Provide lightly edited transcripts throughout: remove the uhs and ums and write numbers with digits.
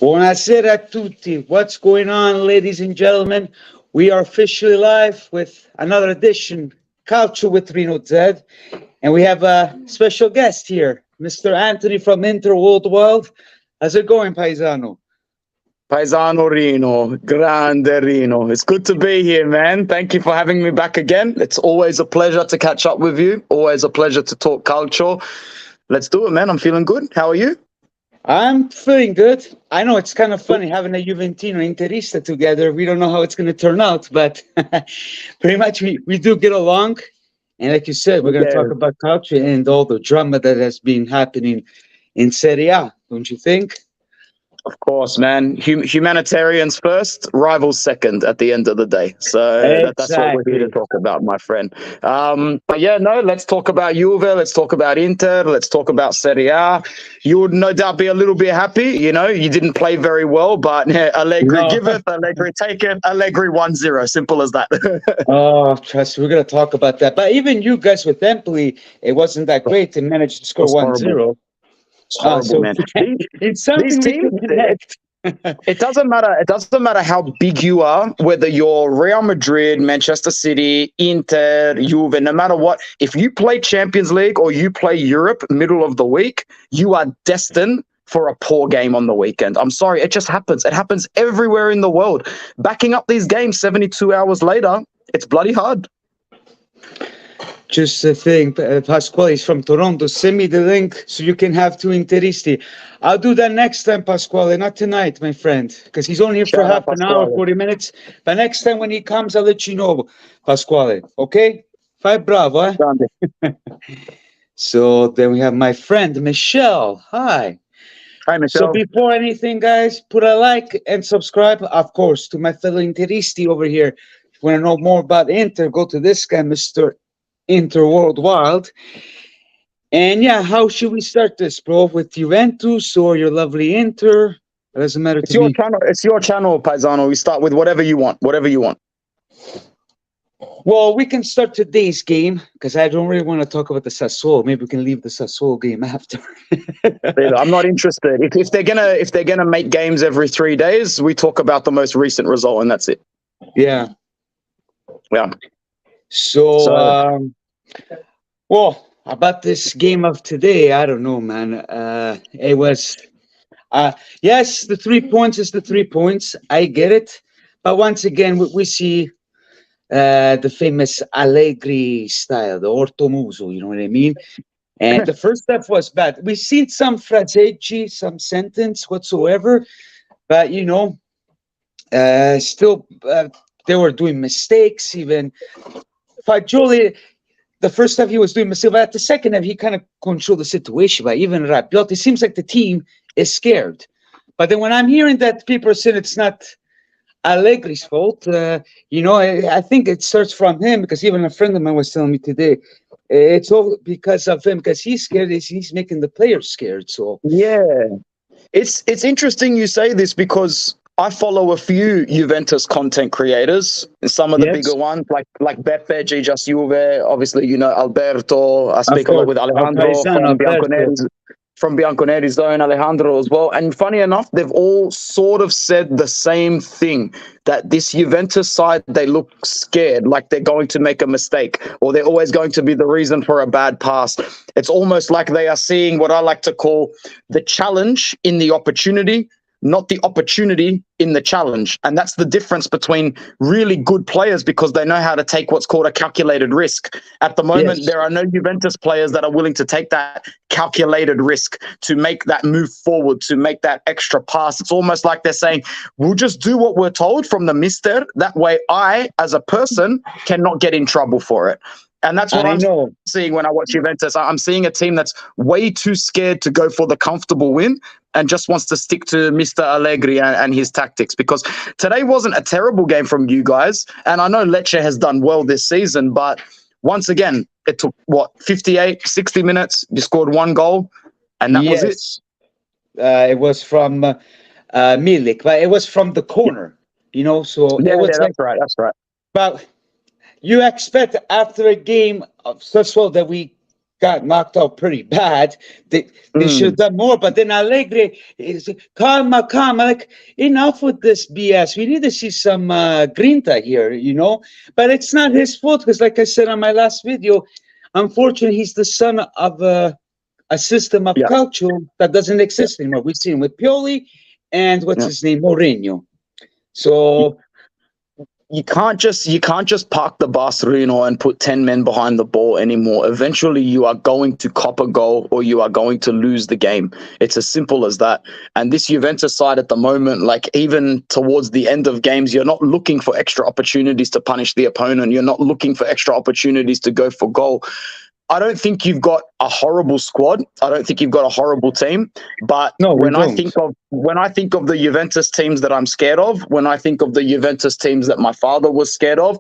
Buonasera a tutti. What's going on, ladies and gentlemen? We are officially live with another edition, Culture with Reno Z, and we have a special guest here, Mr. Anthony from Interworld World. How's it going, paesano? Paesano Reno, grande Reno. It's good to be here, man. Thank you for having me back again. It's always a pleasure to catch up with you. Always a pleasure to talk culture. Let's do it, man. I'm feeling good. How are you? I'm feeling good. I know it's kind of funny having a Juventino Interista together. We don't know how it's going to turn out, but pretty much we do get along. And like you said, we're going to talk about culture and all the drama that has been happening in Serie A, don't you think? Of course, man. Humanitarians first, rivals second at the end of the day. So that's what we're here to talk about, my friend. But yeah, no, let's talk about Juve. Let's talk about Inter. Let's talk about Serie A. You would no doubt be a little bit happy. You know, you didn't play very well, but Allegri giveth, Allegri taketh, Allegri 1-0. Simple as that. Oh, trust me, we're going to talk about that. But even you guys with Empoli, it wasn't that great. They managed to score 1-0. It's horrible, man. It's something we can connect. It doesn't matter. It doesn't matter how big you are, whether you're Real Madrid, Manchester City, Inter, Juve, no matter what. If you play Champions League or you play Europe middle of the week, you are destined for a poor game on the weekend. I'm sorry. It just happens. It happens everywhere in the world. Backing up these games 72 hours later, it's bloody hard. Just a thing, Pasquale is from Toronto. Send me the link so you can have two Interisti. I'll do that next time, Pasquale, not tonight, my friend, because he's only here for half an hour, 40 minutes. But next time when he comes, I'll let you know, Pasquale. Okay? Fai bravo, eh? So then we have my friend, Michelle. Hi. Hi, Michelle. So before anything, guys, put a like and subscribe, of course, to my fellow Interisti over here. If you want to know more about Inter, go to this guy, Mr. Interworld Wild. And yeah, how should we start this, bro? With Juventus or your lovely Inter? It doesn't matter to me. It's your channel, Paesano. We start with whatever you want. Whatever you want. Well, we can start today's game because I don't really want to talk about the Sassuolo. Maybe we can leave the Sassuolo game after. I'm not interested. If they're gonna make games every 3 days, we talk about the most recent result, and that's it. Yeah. Yeah. So well, about this game of today, I don't know, man. It was, yes, the 3 points is the 3 points. I get it. But once again, we see the famous Allegri style, the ortomuso, you know what I mean? And the first half was bad. We've seen some fraseggi, some sentence whatsoever. But, you know, still, they were doing mistakes, even. Fagioli, the first half he was doing mistakes, but at the second half he kind of controlled the situation. But even Rabiot, it seems like the team is scared. But then when I'm hearing that people are saying it's not Allegri's fault, you know, I think it starts from him, because even a friend of mine was telling me today, it's all because of him, because he's scared. He's making the players scared. So yeah, it's interesting you say this, because I follow a few Juventus content creators, some of the bigger ones, like Beppe, Just Juve, obviously, you know, Alberto. I speak a lot with Alejandro from Bianconeri's Zone, Alejandro as well. And funny enough, they've all sort of said the same thing, that this Juventus side, they look scared, like they're going to make a mistake, or they're always going to be the reason for a bad pass. It's almost like they are seeing what I like to call the challenge in the opportunity, not the opportunity in the challenge. And that's the difference between really good players, because they know how to take what's called a calculated risk. At the moment, there are no Juventus players that are willing to take that calculated risk, to make that move forward, to make that extra pass. It's almost like they're saying, we'll just do what we're told from the mister. That way I, as a person, cannot get in trouble for it. And that's what I'm seeing when I watch Juventus. I'm seeing a team that's way too scared to go for the comfortable win and just wants to stick to Mr. Allegri and his tactics. Because today wasn't a terrible game from you guys. And I know Lecce has done well this season, but once again, it took, 58, 60 minutes? You scored one goal, and that was it. It was from Milik, but it was from the corner, you know. So that's right. But you expect after a game of such well that we got knocked out pretty bad. They should have done more. But then Allegri is calma. Like, enough with this BS. We need to see some grinta here, But it's not his fault because, like I said on my last video, unfortunately, he's the son of a system of culture that doesn't exist anymore. We've seen with Pioli and what's his name, Mourinho. So you can't just park the bus, and put 10 men behind the ball anymore. Eventually, you are going to cop a goal or you are going to lose the game. It's as simple as that. And this Juventus side at the moment, like even towards the end of games, you're not looking for extra opportunities to punish the opponent. You're not looking for extra opportunities to go for goal. I don't think you've got a horrible squad. I don't think you've got a horrible team. But when I think of the Juventus teams that I'm scared of, when I think of the Juventus teams that my father was scared of,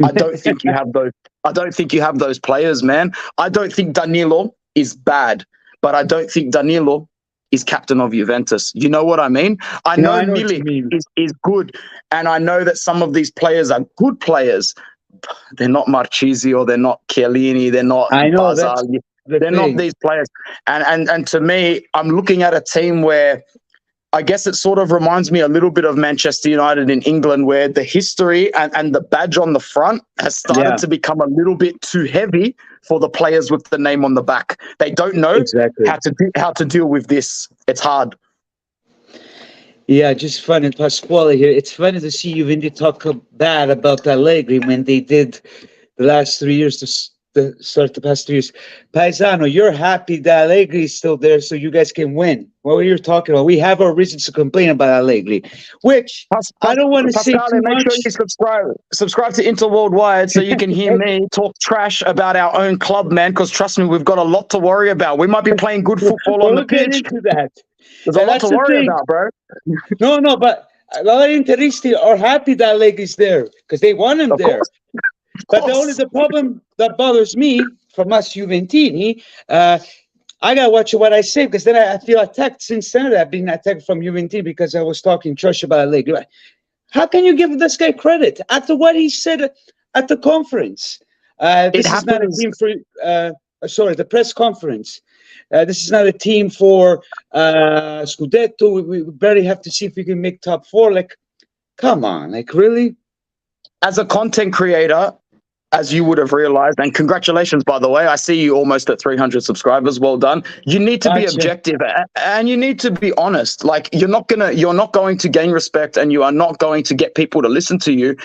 I don't think you have those. I don't think you have those players, man. I don't think Danilo is bad, but I don't think Danilo is captain of Juventus. You know what I mean? I know Milik is good, and I know that some of these players are good players. They're not Marchisio, they're not Chiellini, they're not Barzagli, they're not these players. And to me, I'm looking at a team where I guess it sort of reminds me a little bit of Manchester United in England, where the history and the badge on the front has started to become a little bit too heavy for the players with the name on the back. They don't know how to deal with this. It's hard. Yeah, just funny, Pasquale here. It's funny to see you when they talk bad about Allegri when they did the last 3 years to start the past 3 years. Paesano, you're happy that Allegri is still there so you guys can win. What were you talking about? We have our reasons to complain about Allegri, which I don't want to say too much. Make sure you subscribe to Inter Worldwide so you can hear me talk trash about our own club, man, because trust me, we've got a lot to worry about. We might be playing good football on the pitch. We'll get into that. There's a lot to worry about, bro. No, but a lot of Interisti are happy that Allegri's there because they want him there. But the problem that bothers me from us Juventini, I gotta watch what I say because then I feel attacked. Since then, I've been attacked from Juventini because I was talking trash about Allegri. How can you give this guy credit after what he said at the conference? This is not a team for. The press conference. This is not a team for Scudetto. We barely have to see if we can make top four. Like, come on, like really? As a content creator, as you would have realized, and congratulations, by the way, I see you almost at 300 subscribers. Well done. You need to be objective and you need to be honest. Like you're not going to gain respect and you are not going to get people to listen to you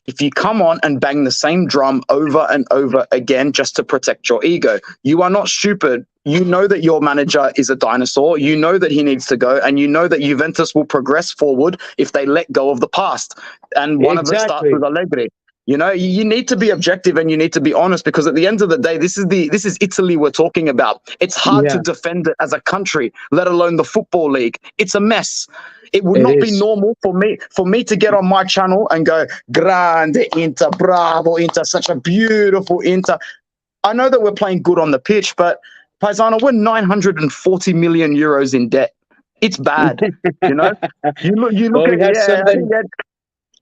if you come on and bang the same drum over and over again just to protect your ego. You are not stupid. You know that your manager is a dinosaur. You know that he needs to go, and you know that Juventus will progress forward if they let go of the past. And one of them starts with Allegri. You need to be objective and you need to be honest, because at the end of the day, this is Italy we're talking about. It's hard to defend it as a country, let alone the football league. It's a mess. It would not be normal for me to get on my channel and go, Grande Inter, bravo Inter, such a beautiful Inter. I know that we're playing good on the pitch, but Paesano, we're 940 million euros in debt. It's bad. You look at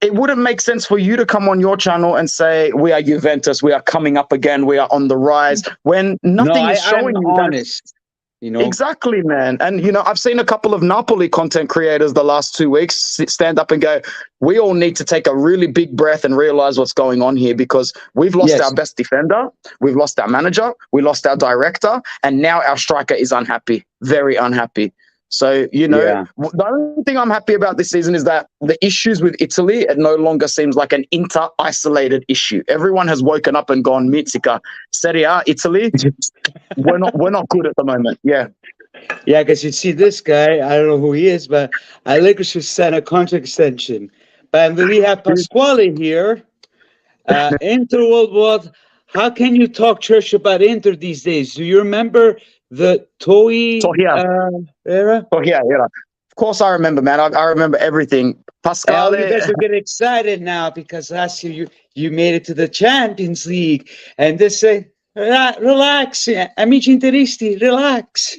it wouldn't make sense for you to come on your channel and say we are Juventus, we are coming up again, we are on the rise, when nothing is showing you honest. Exactly, man. And I've seen a couple of Napoli content creators the last 2 weeks stand up and go, we all need to take a really big breath and realize what's going on here, because we've lost our best defender, we've lost our manager, we lost our director, and now our striker is unhappy, very unhappy. So, the only thing I'm happy about this season is that the issues with Italy, it no longer seems like an inter-isolated issue. Everyone has woken up and gone, Mizzica, Serie A, Italy, we're not good at the moment. Yeah. Yeah, because you see this guy, I don't know who he is, but Allegri should sign a contract extension. But we have Pasquale here, Inter World War. How can you talk trash about Inter these days? Do you remember the Toei era? Of course I remember, man. I remember everything. Pasquale. You guys are getting excited now because last year you made it to the Champions League. And they say, relax, amici interisti, relax.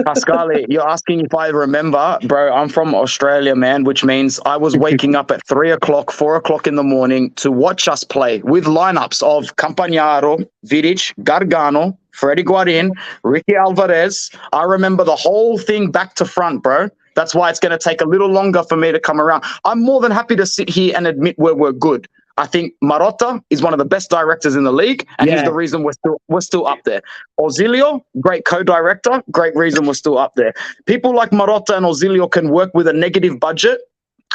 Pasquale, you're asking if I remember. Bro, I'm from Australia, man, which means I was waking up at 3 o'clock, 4 o'clock in the morning to watch us play with lineups of Campagnaro, Vidic, Gargano, Freddie Guarin, Ricky Alvarez. I remember the whole thing back to front, bro. That's why it's going to take a little longer for me to come around. I'm more than happy to sit here and admit we're good. I think Marotta is one of the best directors in the league, and he's the reason we're still up there. Ozilio, great co-director, great reason we're still up there. People like Marotta and Ozilio can work with a negative budget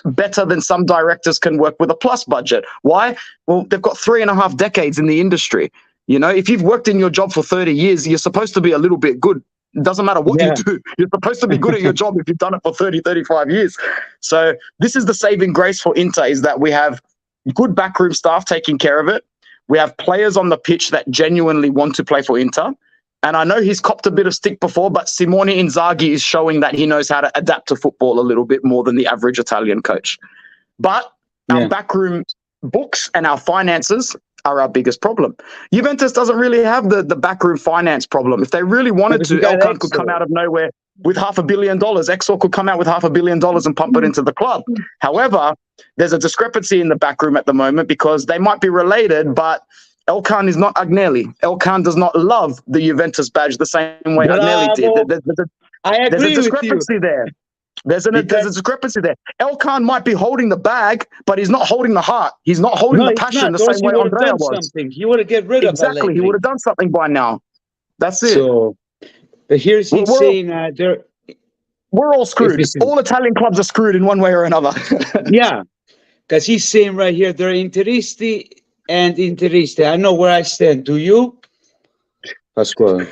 better than some directors can work with a plus budget. Why? Well, they've got 3.5 decades in the industry. You know, if you've worked in your job for 30 years, you're supposed to be a little bit good. It doesn't matter what you do. You're supposed to be good at your job if you've done it for 30, 35 years. So this is the saving grace for Inter, is that we have good backroom staff taking care of it. We have players on the pitch that genuinely want to play for Inter. And I know he's copped a bit of stick before, but Simone Inzaghi is showing that he knows how to adapt to football a little bit more than the average Italian coach. But our backroom books and our finances are our biggest problem. Juventus doesn't really have the backroom finance problem. If they really wanted to, Elkan could come out of nowhere with $500 million. Exor could come out with $500 million and pump it into the club. However, there's a discrepancy in the backroom at the moment because they might be related, but Elkan is not Agnelli. Elkan does not love the Juventus badge the same way Agnelli did. There's a discrepancy there. There's a discrepancy there. Elkan might be holding the bag, but he's not holding the heart. He's not holding the passion the same way Andrea was. He would have get rid of Exactly. He would have done something by now. That's it. So, but here's he's saying we're all screwed. All Italian clubs are screwed in one way or another. Yeah, because he's saying right here, they're Interisti and Interiste. I know where I stand. Do you? Pasquale.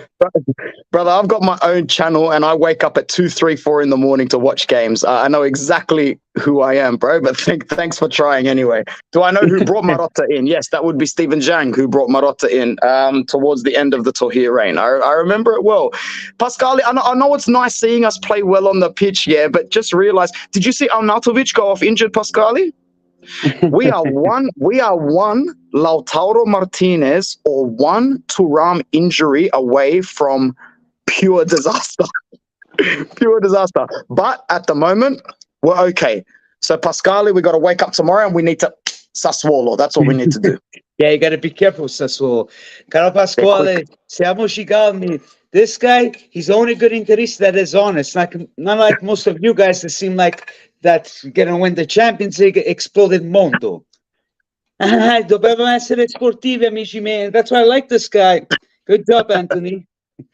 Brother, I've got my own channel and I wake up at 2, 3, 4 in the morning to watch games. I know exactly who I am, bro, but thanks for trying anyway. Do I know who brought Marotta in? Yes, that would be Steven Zhang who brought Marotta in towards the end of the Torhir reign. I remember it well. Pasquale, I know it's nice seeing us play well on the pitch, but just realize, did you see Arnautovic go off injured, Pasquale? We are one Lautaro Martinez or one Thuram injury away from pure disaster. Pure disaster. But at the moment, we're okay. So Pasquale, we got to wake up tomorrow and we need to Sassuolo. That's what we need to do. Yeah, you got to be careful, Sassuolo. Caro Pasquale, siamo calmi. This guy, he's the only good interista that is honest. Not like most of you guys that seem like that gonna win the Champions League, esplode il mondo. Dobbiamo essere sportivi, amici miei. That's why I like this guy. Good job, Anthony.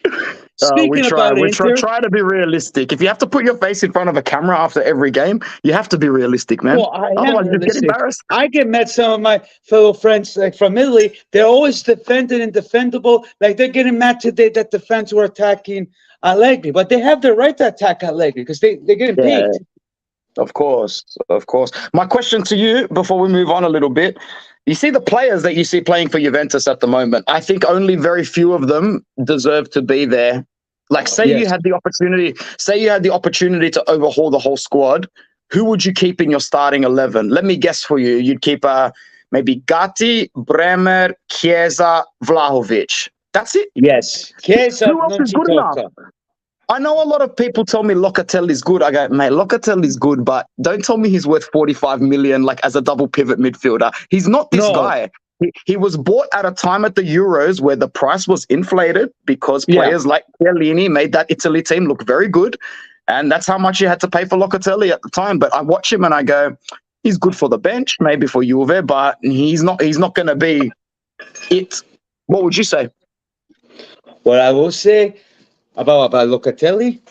We try to be realistic. If you have to put your face in front of a camera after every game, you have to be realistic, man. Well, otherwise you get embarrassed. I get met some of my fellow friends like from Italy. They're always defended and defendable. Like they're getting mad today that the fans were attacking Allegri, but they have the right to attack Allegri because they're getting paid. Of course. My question to you before we move on a little bit, you see the players that you see playing for Juventus at the moment. I think only very few of them deserve to be there. Like say you had the opportunity to overhaul the whole squad, who would you keep in your starting 11? Let me guess for you. You'd keep maybe Gatti, Bremer, Chiesa, Vlahovic. That's it? Yes. Chiesa, who else is good enough? I know a lot of people tell me Locatelli's good. I go, mate, Locatelli's good, but don't tell me he's worth 45 million like as a double pivot midfielder. He's not this guy. He was bought at a time at the Euros where the price was inflated because players like Chiellini made that Italy team look very good. And that's how much you had to pay for Locatelli at the time. But I watch him and I go, he's good for the bench, maybe for Juve, but he's not going to be it. What would you say? What I will say about Locatelli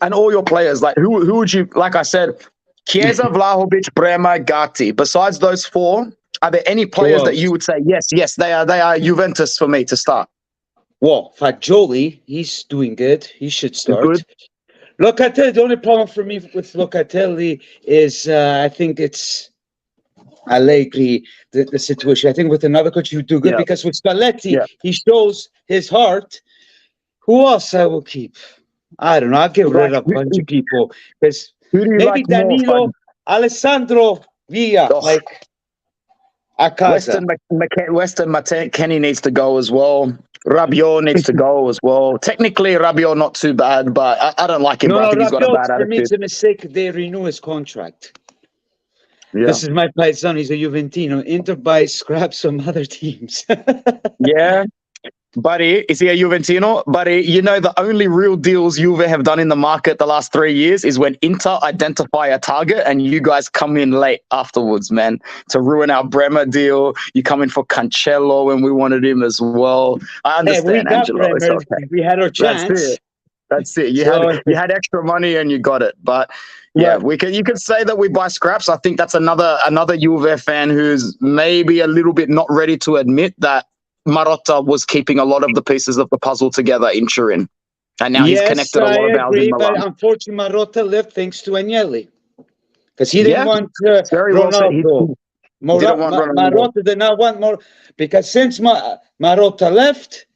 and all your players, like who would you, like I said, Chiesa, Vlahovic, Bremer, Gatti. Besides those four, are there any players that you would say, yes, they are Juventus for me to start? Well, Fagioli, he's doing good. He should start. Good. Locatelli, the only problem for me with Locatelli is I think it's Allegri, the situation. I think with another coach, you do good because with Spalletti, he shows his heart. Who else I will keep? I don't know. I'll get rid of a bunch of people. Because maybe like Danilo, Alessandro Villa, like a casa. Weston McKennie needs to go as well. Rabiot needs to go as well. Technically, Rabiot not too bad, but I don't like him. I think he's got a bad attitude. For me, it's a mistake. They renew his contract. Yeah. This is my paesano. He's a Juventino. Inter buys scrap some other teams. Yeah. Buddy, is he a Juventino? Buddy, you know the only real deals Juve have done in the market the last 3 years is when Inter identify a target and you guys come in late afterwards, man, to ruin our Bremer deal. You come in for Cancelo when we wanted him as well. I understand, we got Angelo. Bremer. It's okay. We had our chance. That's it. You had extra money and you got it. But Yeah, you could say that we buy scraps. I think that's another Juve fan who's maybe a little bit not ready to admit that Marotta was keeping a lot of the pieces of the puzzle together in Turin. And now he's connected a lot of ours in Milan. But unfortunately Marotta left thanks to Agnelli. Because he didn't want Ronaldo. Marotta did not want more. Because since Marotta left,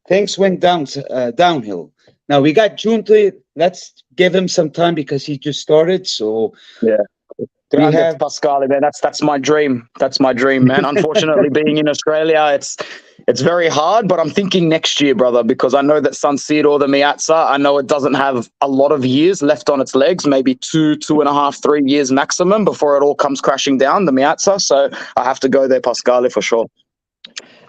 things went downhill. Now we got Giunti. Let's give him some time because he just started. So yeah. Pascali, man. That's my dream. That's my dream, man. Unfortunately, being in Australia, it's very hard, but I'm thinking next year, brother, because I know that San Siro, the Miazza, I know it doesn't have a lot of years left on its legs, maybe 2.5, 3 years maximum before it all comes crashing down, the Miazza. So I have to go there, Pascali, for sure.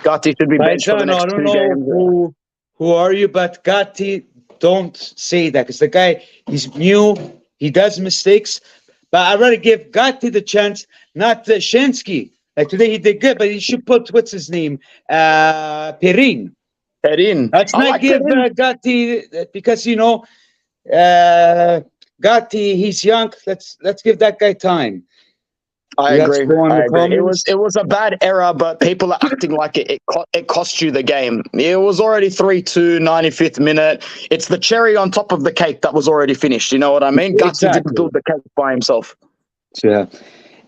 Gatti should be benched for the next 2 games. I don't know who are you, but Gatti, don't say that because the guy, he's new, he does mistakes. But I'd rather give Gatti the chance, not Shensky. Like today he did good, but he should put, what's his name? Perin. Let's not give Gatti, because, Gatti, he's young. Let's give that guy time. I agree. It was a bad error, but people are acting like it cost you the game. It was already 3-2, 95th minute. It's the cherry on top of the cake that was already finished. You know what I mean? Gatti didn't build the cake by himself. Yeah.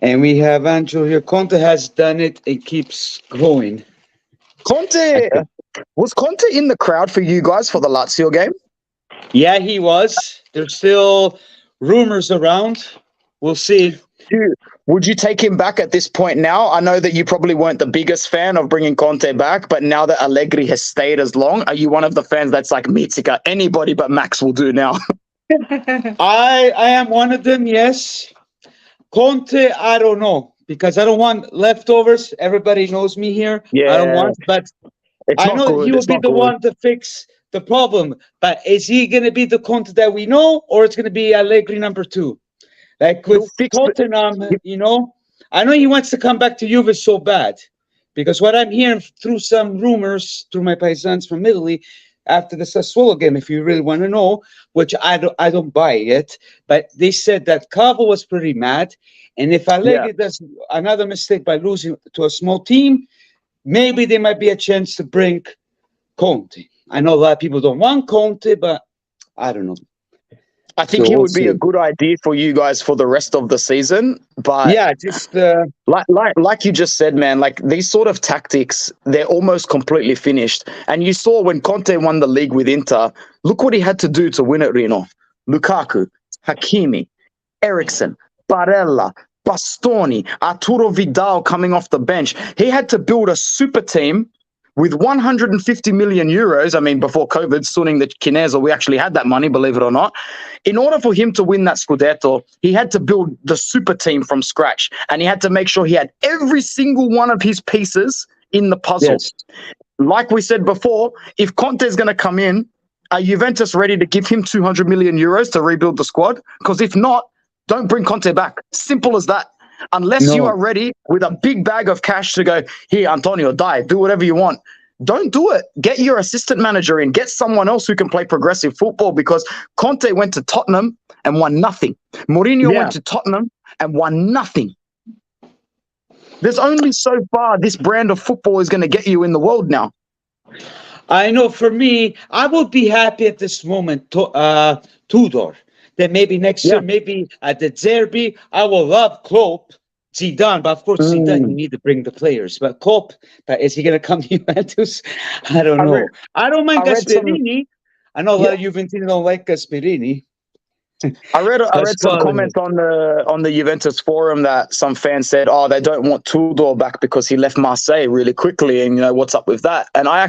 And we have Angelo here. Conte has done it. It keeps going. Was Conte in the crowd for you guys for the Lazio game? Yeah, he was. There's still rumors around. We'll see. Would you take him back at this point now? I know that you probably weren't the biggest fan of bringing Conte back, but now that Allegri has stayed as long, are you one of the fans that's like, Mitica, anybody but Max will do now? I am one of them, yes. Conte, I don't know, because I don't want leftovers. Everybody knows me here. Yeah. I don't want, but I know he will be the one to fix the problem. But is he going to be the Conte that we know, or it's going to be Allegri number 2? Like with Tottenham, I know he wants to come back to Juve so bad, because what I'm hearing through some rumors, through my paesans from Italy, after the Sassuolo game, if you really want to know, which I don't buy it, but they said that Cavo was pretty mad, and if Allegri does another mistake by losing to a small team, maybe there might be a chance to bring Conte. I know a lot of people don't want Conte, but I don't know. I think he would be a good idea for you guys for the rest of the season. But yeah, just like you just said, man, like these sort of tactics, they're almost completely finished. And you saw when Conte won the league with Inter, look what he had to do to win it, Rino. Lukaku, Hakimi, Eriksen, Barella, Bastoni, Arturo Vidal coming off the bench. He had to build a super team with 150 million euros, I mean, before COVID, sunning the Chineser, we actually had that money, believe it or not. In order for him to win that Scudetto, he had to build the super team from scratch. And he had to make sure he had every single one of his pieces in the puzzle. Yes. Like we said before, if Conte is going to come in, are Juventus ready to give him 200 million euros to rebuild the squad? Because if not, don't bring Conte back. Simple as that. Unless you are ready with a big bag of cash to go, here, Antonio, do whatever you want. Don't do it. Get your assistant manager in. Get someone else who can play progressive football, because Conte went to Tottenham and won nothing. Mourinho went to Tottenham and won nothing. There's only so far this brand of football is going to get you in the world now. I know for me, I would be happy at this moment, Tudor. Then maybe next year, maybe at the Derby, I will love Klopp, Zidane, but of course Zidane, you need to bring the players. But Klopp, is he going to come to Juventus? I don't know. I don't mind Gasperini. I know a lot of Juventini don't like Gasperini. I read some Pasquale. comments on the Juventus forum that some fans said, "Oh, they don't want Tudor back because he left Marseille really quickly, and what's up with that?" And I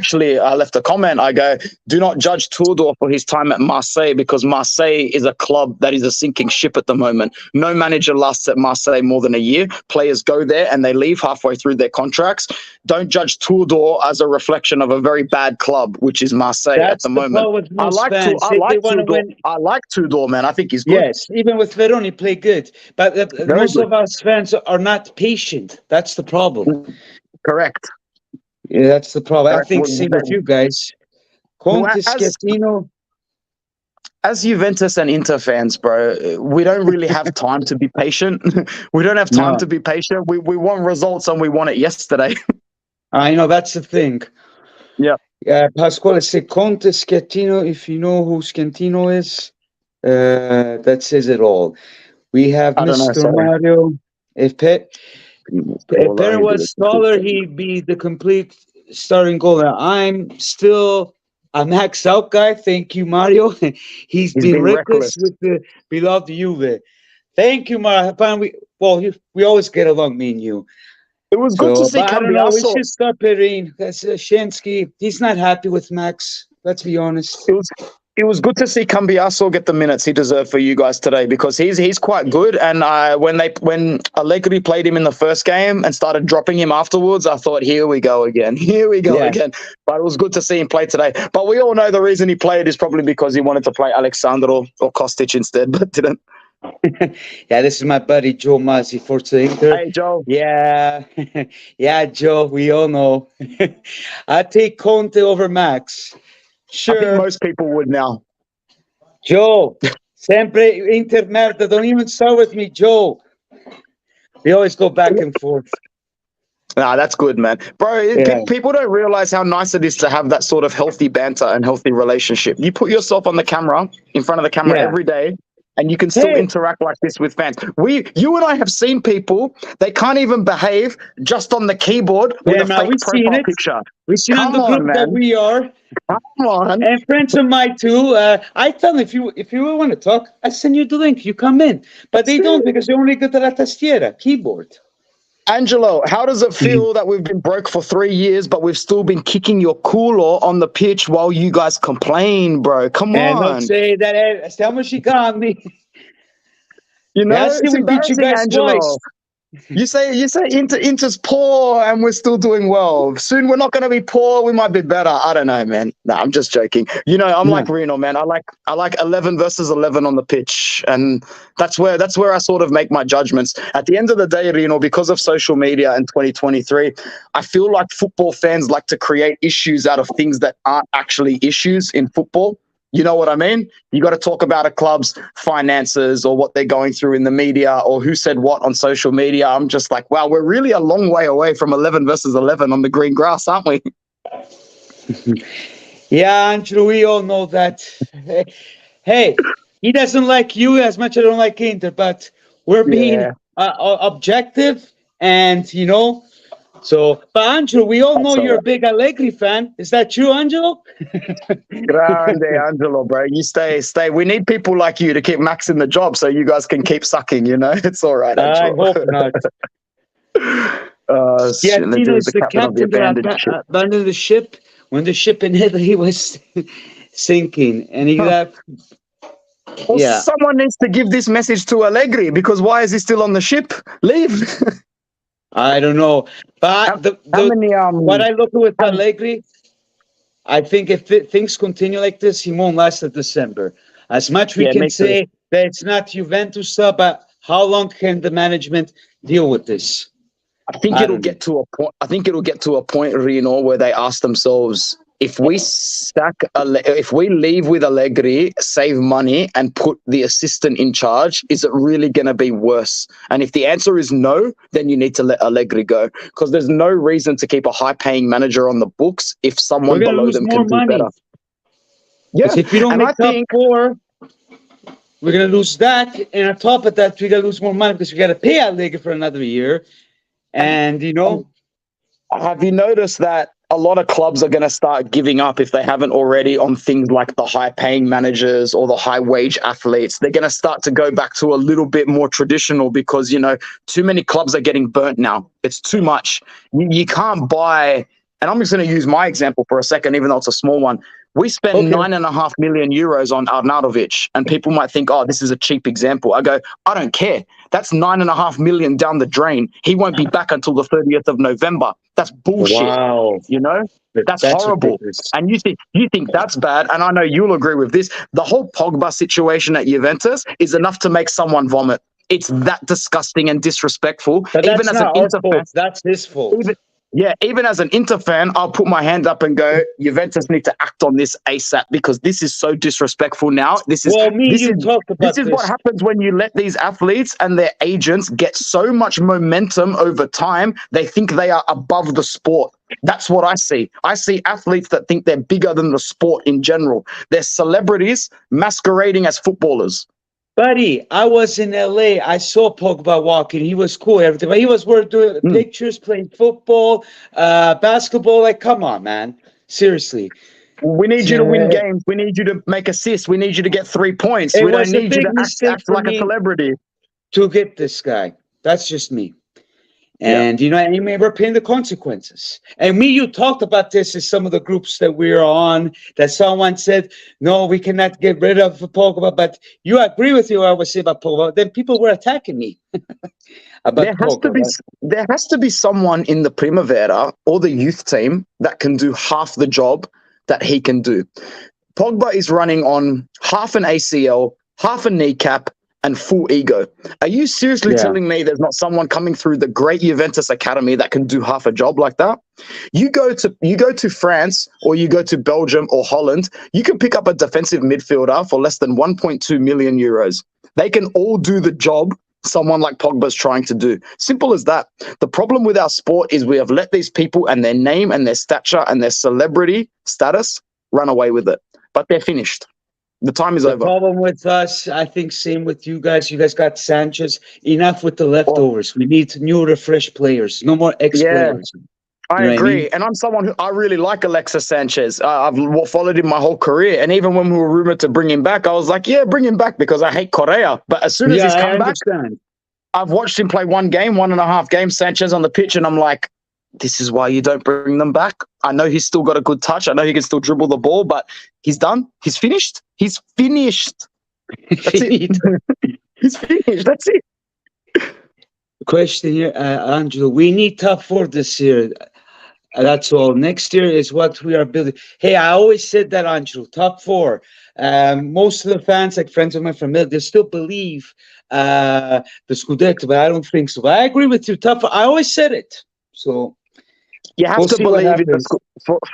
left a comment. I go, "Do not judge Tudor for his time at Marseille because Marseille is a club that is a sinking ship at the moment. No manager lasts at Marseille more than a year. Players go there and they leave halfway through their contracts. Don't judge Tudor as a reflection of a very bad club, which is Marseille at the moment." I like Tudor, man. I think he's good. Yes, even with Verona, he played good. But most of us fans are not patient. That's the problem. Correct. Yeah, that's the problem. Correct. I think same with you guys. Conte, Schettino. As Juventus and Inter fans, bro, we don't really have time to be patient. We don't have time to be patient. We want results and we want it yesterday. I know, that's the thing. Yeah. Pasquale said Conte, Schettino. If you know who Schettino is, that says it all. We have Mr. Mario. If Perrin was taller, he'd be the complete starting goalie. I'm still a max out guy. Thank you, Mario. He's been reckless with the beloved Juve. Thank you, Mario. We always get along, me and you. It was good to see Cambiaso. I don't know. We should start Perrin. That's Shensky. He's not happy with Max. Let's be honest. It was good to see Cambiaso get the minutes he deserved for you guys today because he's quite good. And when Allegri played him in the first game and started dropping him afterwards, I thought, here we go again. But it was good to see him play today. But we all know the reason he played is probably because he wanted to play Alexandro or Kostic instead, but didn't. Yeah, this is my buddy Joe Mazzi, Forza Inter. Hey, Joe. Yeah. Yeah, Joe, we all know. I take Conte over Max. Sure. I think most people would now. Joe, sempre Inter merda. Don't even start with me, Joe. We always go back and forth. Nah, that's good, man. Bro, people don't realize how nice it is to have that sort of healthy banter and healthy relationship. You put yourself on the camera, in front of the camera every day, and you can still interact like this with fans. You and I have seen people, they can't even behave just on the keyboard with a fake profile picture. We've seen on the group that we are. Come on. And friends of mine too. I tell them if you want to talk, I send you the link. You come in. But they don't because they only get the tastiera, keyboard. Angelo, how does it feel that we've been broke for 3 years, but we've still been kicking your culo on the pitch while you guys complain, bro? Come on. Don't say that. Stiamo chicani. It's embarrassing, Angelo. Twice. You say Inter's poor and we're still doing well. Soon we're not going to be poor. We might be better. I don't know, man. No, I'm just joking. I'm like Reno, man. I like 11 versus 11 on the pitch, and that's where I sort of make my judgments. At the end of the day, Reno, because of social media in 2023, I feel like football fans like to create issues out of things that aren't actually issues in football. You know what I mean? You got to talk about a club's finances or what they're going through in the media or who said what on social media. I'm just like, wow, we're really a long way away from 11 versus 11 on the green grass, aren't we? Yeah, Andrew, we all know that. Hey, he doesn't like you as much as I don't like Inter, but we're being objective and, So, but Angelo, we all know you're a big Allegri fan. Is that true, Angelo? Grande Angelo, bro. You stay. We need people like you to keep Max in the job so you guys can keep sucking, It's all right, Angelo. I hope not. Tino is the captain that abandoned the ship when the ship in Italy was sinking. And he got... Someone needs to give this message to Allegri because why is he still on the ship? Leave. I don't know, but what I look at with Allegri, I think if things continue like this, he won't last at December. As much we can say that it's not Juventus, but how long can the management deal with this? I think it'll get to a point. I think it'll get to a point, Reno, where they ask themselves, if we leave with Allegri, save money, and put the assistant in charge, is it really going to be worse? And if the answer is no, then you need to let Allegri go because there's no reason to keep a high-paying manager on the books if someone below them can do better. Yeah, if you don't make top four, we're going to lose that, and on top of that, we're going to lose more money because we got to pay Allegri for another year. And have you noticed that a lot of clubs are going to start giving up, if they haven't already, on things like the high-paying managers or the high-wage athletes. They're going to start to go back to a little bit more traditional because, too many clubs are getting burnt now. It's too much. You can't buy, and I'm just going to use my example for a second, even though it's a small one. We spent 9.5 million euros on Arnautovic, and people might think, oh, this is a cheap example. I go, I don't care. That's 9.5 million down the drain. He won't be back until the 30th of November. That's bullshit. Wow. That's horrible. Ridiculous. And you think that's bad, and I know you'll agree with this. The whole Pogba situation at Juventus is enough to make someone vomit. It's that disgusting and disrespectful. But even that's as not an our Inter fault. fan, That's his fault. even as an Inter fan, I'll put my hand up and go, Juventus need to act on this ASAP, because this is so disrespectful now. This is what happens when you let these athletes and their agents get so much momentum over time. They think they are above the sport. That's what I see. I see athletes that think they're bigger than the sport in general. They're celebrities masquerading as footballers. Buddy, I was in LA. I saw Pogba walking. He was cool, everything. But he was doing pictures, playing football, basketball. Like, come on, man. Seriously. We need you to win games. We need you to make assists. We need you to get 3 points. We don't need you to act like a celebrity. To get this guy. That's just me. And, we're paying the consequences. And you talked about this in some of the groups that we're on, that someone said, no, we cannot get rid of Pogba. But you agree with what I was saying about Pogba. Then people were attacking me. There has to be someone in the Primavera or the youth team that can do half the job that he can do. Pogba is running on half an ACL, half a kneecap, and full ego. Are you seriously telling me there's not someone coming through the great Juventus academy that can do half a job like that? You go to France, or you go to Belgium or Holland, you can pick up a defensive midfielder for less than 1.2 million euros. They can all do the job someone like Pogba's trying to do. Simple as that. The problem with our sport is we have let these people and their name and their stature and their celebrity status run away with it. But they're finished. The time is over. The problem with us, I think, same with you guys. You guys got Sanchez. Enough with the leftovers. We need new, refreshed players. No more ex-players. I agree. And I'm someone who I really like Alexis Sanchez. I've followed him my whole career. And even when we were rumored to bring him back, I was like, yeah, bring him back, because I hate Correa. But as soon as he's come back, I've watched him play 1.5 games, Sanchez on the pitch, and I'm like, this is why you don't bring them back. I know he's still got a good touch. I know he can still dribble the ball, but he's done. He's finished. He's finished. That's it. He's finished. That's it. Question here, Angelo. We need top 4 this year. That's all. Next year is what we are building. Hey, I always said that, Angelo. Top 4. Most of the fans, like friends of mine from Mill, they still believe the Scudetto, but I don't think so. But I agree with you. Top 4. I always said it. So you have to believe in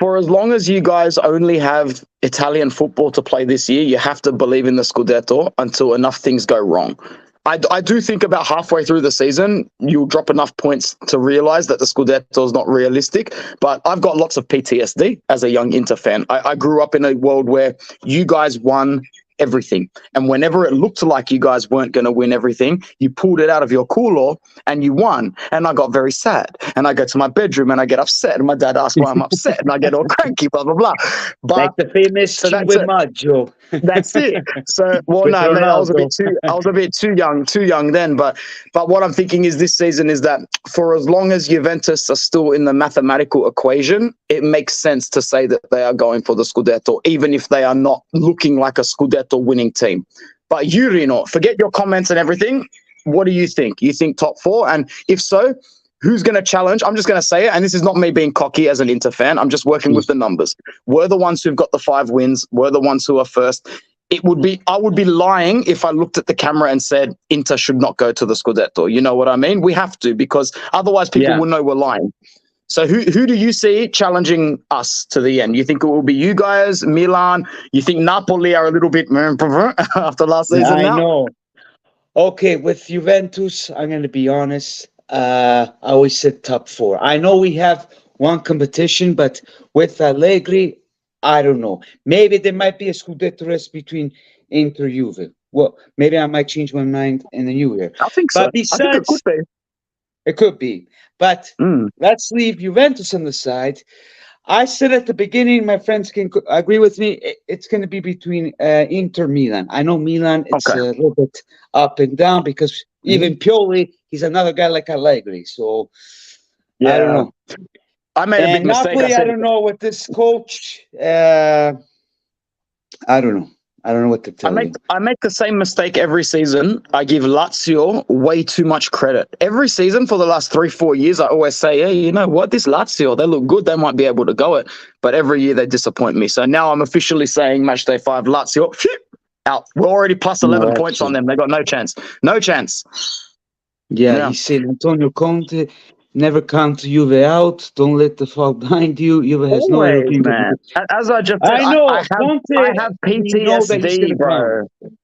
for as long as you guys only have Italian football to play this year, you have to believe in the Scudetto until enough things go wrong. I do think about halfway through the season, you'll drop enough points to realize that the Scudetto is not realistic. But I've got lots of PTSD as a young Inter fan. I grew up in a world where you guys won everything. And whenever it looked like you guys weren't going to win everything, you pulled it out of your culo and you won. And I got very sad. And I go to my bedroom and I get upset. And my dad asks why I'm upset. And I get all cranky, blah, blah, blah. But, like the famous with Maggio. That's it. So, well, no, man, I was a bit too young then. But what I'm thinking is this season is that for as long as Juventus are still in the mathematical equation, it makes sense to say that they are going for the Scudetto, even if they are not looking like a Scudetto winning team. But you, Rino, forget your comments and everything. What do you think? You think top 4? And if so, who's going to challenge? I'm just going to say it, and this is not me being cocky as an Inter fan. I'm just working with the numbers. We're the ones who've got the 5 wins. We're the ones who are first. I would be lying if I looked at the camera and said Inter should not go to the Scudetto. You know what I mean? We have to, because otherwise people will know we're lying. So who do you see challenging us to the end? You think it will be you guys, Milan? You think Napoli are a little bit after last season now? I know. Okay, with Juventus, I'm going to be honest. I always said top 4. I know we have one competition, but with Allegri, I don't know. Maybe there might be a Scudetto race between Inter Juve. Well, maybe I might change my mind in the new year. I think so. But besides, I think it could be. It could be. But let's leave Juventus on the side. I said at the beginning, my friends can agree with me. It's going to be between Inter Milan. I know Milan. It's Okay. a little bit up and down because even Pioli, he's another guy like Allegri. So I don't Yeah. know. I made a big And mistake. Napoli, I don't know with this coach. I don't know. I don't know what to tell you. I make the same mistake every season. I give Lazio way too much credit. Every season for the last 3-4 years, I always say, "Hey, you know what? This Lazio, they look good. They might be able to go it." But every year they disappoint me. So now I'm officially saying match day 5, Lazio out. We're already plus 11 points on them. They got no chance. No chance. Yeah, he said Antonio Conte, never count Juve out. Don't let the fall blind you. Juve has no Always, European. man. As I just said, I know Conte. I have You know that he's going PTSD, to bro. come.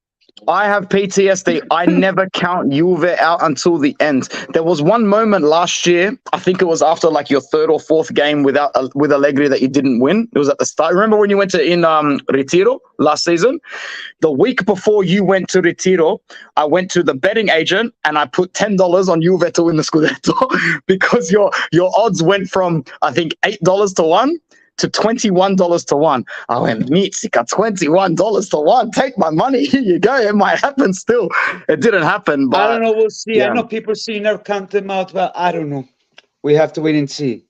I have PTSD. I never count Juve out until the end. There was one moment last year, I think it was after like your 3rd or 4th game with Allegri that you didn't win. It was at the start. Remember when you went to Retiro last season? The week before you went to Retiro, I went to the betting agent and I put $10 on Juve to win the Scudetto because your odds went from I think $8 to 1 to $21 to 1. I went, Mitsika, $21 to 1. Take my money. Here you go. It might happen still. It didn't happen, but I don't know. We'll see. yeah. I know people say never count them out, but I don't know. We have to wait and see.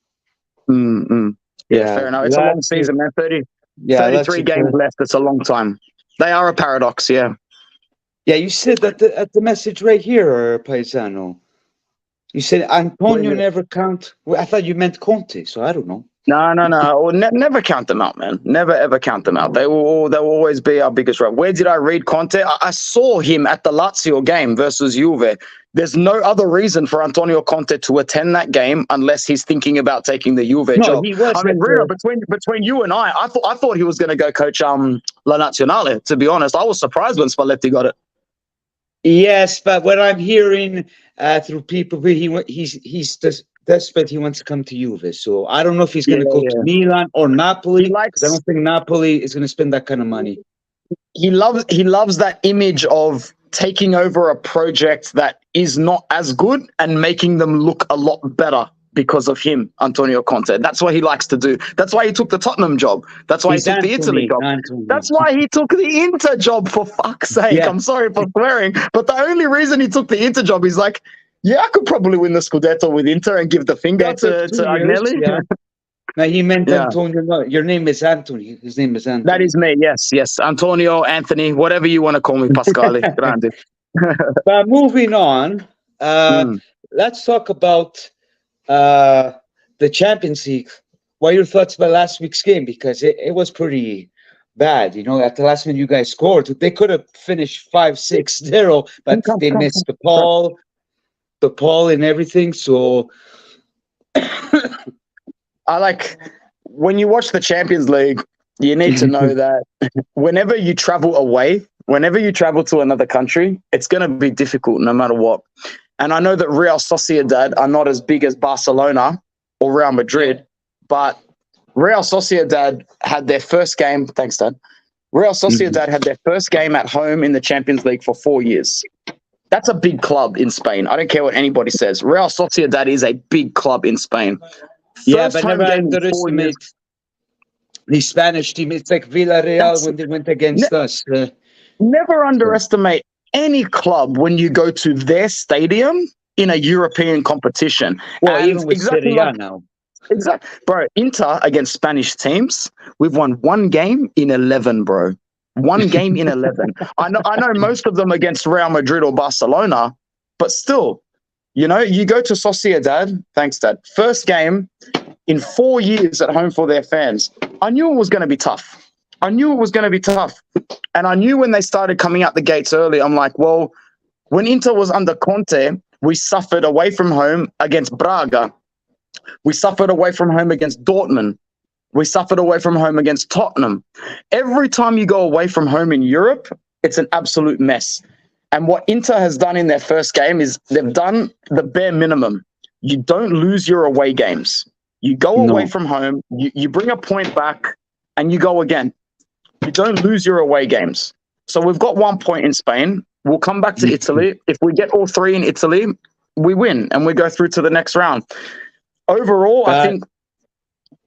Yeah, fair enough. It's a long season, man. 33 games left. It's a long time. They are a paradox, yeah. Yeah, you said that at the message right here, Paesano. You said Antonio never count. Well, I thought you meant Conte, so I don't know. No. Well, never count them out, man. Never ever count them out. They will always be our biggest rival. Where did I read Conte? I saw him at the Lazio game versus Juve. There's no other reason for Antonio Conte to attend that game unless he's thinking about taking the Juve job. He was. I mean, Rino, between you and I thought he was going to go coach La Nazionale. To be honest, I was surprised when Spalletti got it. Yes, but what I'm hearing through people, he's desperate. He wants to come to Juve. So I don't know if he's going to go to Milan or Napoli. I don't think Napoli is going to spend that kind of money. He loves that image of taking over a project that is not as good and making them look a lot better because of him, Antonio Conte. That's what he likes to do. That's why he took the Tottenham job. That's why he took the Italy job. That's why he took the Inter job, for fuck's sake. Yeah. I'm sorry for swearing, but the only reason he took the Inter job is like, yeah, I could probably win the Scudetto with Inter and give the finger to Agnelli. Yeah. No, he meant Antonio. No, your name is Anthony. His name is Anthony. That is me. Yes. Antonio, Anthony, whatever you want to call me, Pasquale. Grande. But moving on, let's talk about the Champions League. What are your thoughts about last week's game? Because it was pretty bad. You know, at the last minute you guys scored. They could have finished 5-6-0, but they missed the ball and everything. So I like when you watch the Champions League, you need to know that whenever you travel to another country, it's going to be difficult no matter what. And I know that Real Sociedad are not as big as Barcelona or Real Madrid, but Real Sociedad had their first game. Thanks, Dad. Real Sociedad had their first game at home in the Champions League for 4 years. That's a big club in Spain. I don't care what anybody says. Real Sociedad is a big club in Spain. But never underestimate the Spanish team. It's like Villarreal when they went against us. Never underestimate any club when you go to their stadium in a European competition. Well, and even with Serie A now. Exactly. Bro, Inter against Spanish teams, we've won 1 game in 11, bro. 1 game in 11. I know most of them against Real Madrid or Barcelona, but still, you know, you go to Sociedad, thanks, Dad, first game in 4 years at home for their fans. I knew it was going to be tough. And I knew when they started coming out the gates early, I'm like, well, when Inter was under Conte, we suffered away from home against Braga. We suffered away from home against Dortmund. We suffered away from home against Tottenham. Every time you go away from home in Europe, it's an absolute mess. And what Inter has done in their first game is they've done the bare minimum. You don't lose your away games. You go away from home, you bring a point back, and you go again. You don't lose your away games. So we've got 1 point in Spain. We'll come back to Italy. If we get all 3 in Italy, we win and we go through to the next round. Overall, I think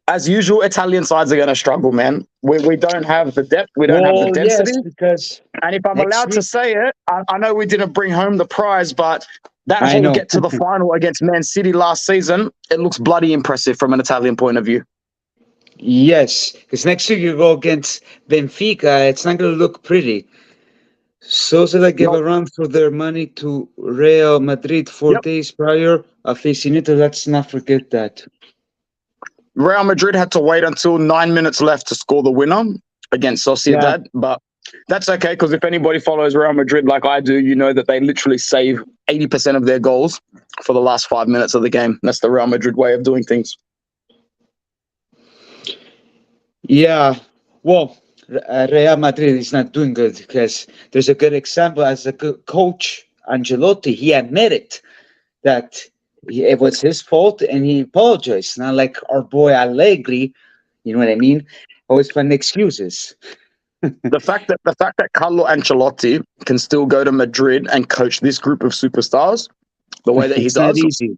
as usual, Italian sides are going to struggle, man. We don't have the depth. We don't have the density. Yes, because and if I'm allowed to say it, I know we didn't bring home the prize, but that whole get to the final against Man City last season, it looks bloody impressive from an Italian point of view. Yes, because next year you go against Benfica, it's not going to look pretty. So they give a run for their money to Real Madrid 4 days prior of facing Inter. Let's not forget that. Real Madrid had to wait until 9 minutes left to score the winner against Sociedad, but that's okay, because if anybody follows Real Madrid like I do, you know that they literally save 80% of their goals for the last 5 minutes of the game. That's the Real Madrid way of doing things. Yeah, well, Real Madrid is not doing good because there's a good example as a good coach, Ancelotti. He admitted that it was his fault and he apologized. Not like our boy Allegri, you know what I mean? Always find excuses. The fact that Carlo Ancelotti can still go to Madrid and coach this group of superstars the way that he does. Not easy.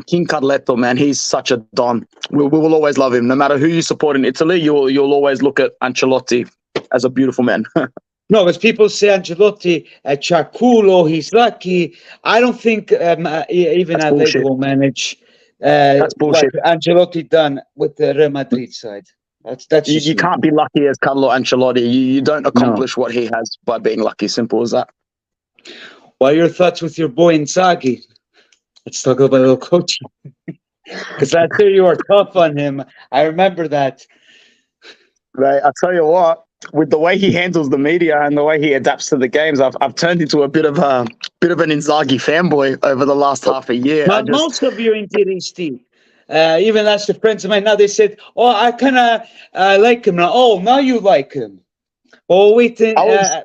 King Carletto, man, he's such a don. We will always love him. No matter who you support in Italy, you'll always look at Ancelotti as a beautiful man. No, as people say Ancelotti, Ciaculo, he's lucky. I don't think even Allegri will manage That's bullshit. what Ancelotti done with the Real Madrid side. That's you can't be lucky as Carlo Ancelotti. You don't accomplish what he has by being lucky. Simple as that. What are your thoughts with your boy Inzaghi? Let's talk about a little coaching. Because last year you were tough on him. I remember that. Right, I tell you what, with the way he handles the media and the way he adapts to the games, I've turned into a bit of an Inzaghi fanboy over the last half a year. But most of you Interisti, even as the friends of mine now, they said, "Oh, I kind of like him now." Oh, now you like him. Well, wait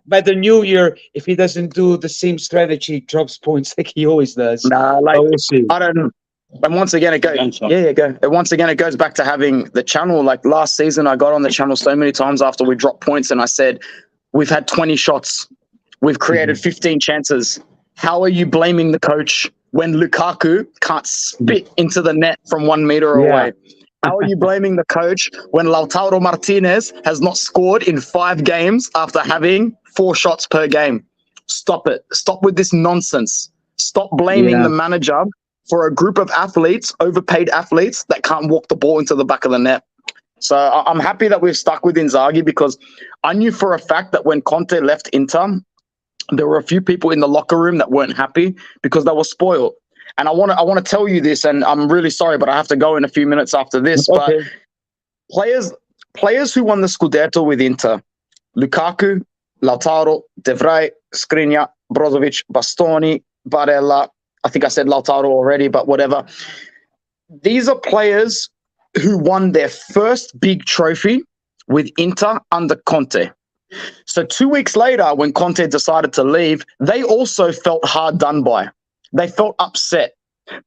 by the new year, if he doesn't do the same strategy, drops points like he always does. Nah, like we'll see. I don't know. And once again, it goes. Go. And once again, it goes back to having the channel. Like last season, I got on the channel so many times after we dropped points, and I said, "We've had 20 shots, we've created 15 chances. How are you blaming the coach when Lukaku can't spit into the net from 1 meter away? How are you blaming the coach when Lautaro Martinez has not scored in 5 games after having 4 shots per game? Stop it. Stop with this nonsense. Stop blaming the manager for a group of athletes, overpaid athletes, that can't walk the ball into the back of the net." So I'm happy that we've stuck with Inzaghi, because I knew for a fact that when Conte left Inter, there were a few people in the locker room that weren't happy because they were spoiled. And I want to tell you this, and I'm really sorry, but I have to go in a few minutes after this. Okay. But players who won the Scudetto with Inter, Lukaku, Lautaro, De Vrij, Skriniar, Brozovic, Bastoni, Barella, I think I said Lautaro already, but whatever. These are players who won their first big trophy with Inter under Conte. So 2 weeks later, when Conte decided to leave, they also felt hard done by. They felt upset.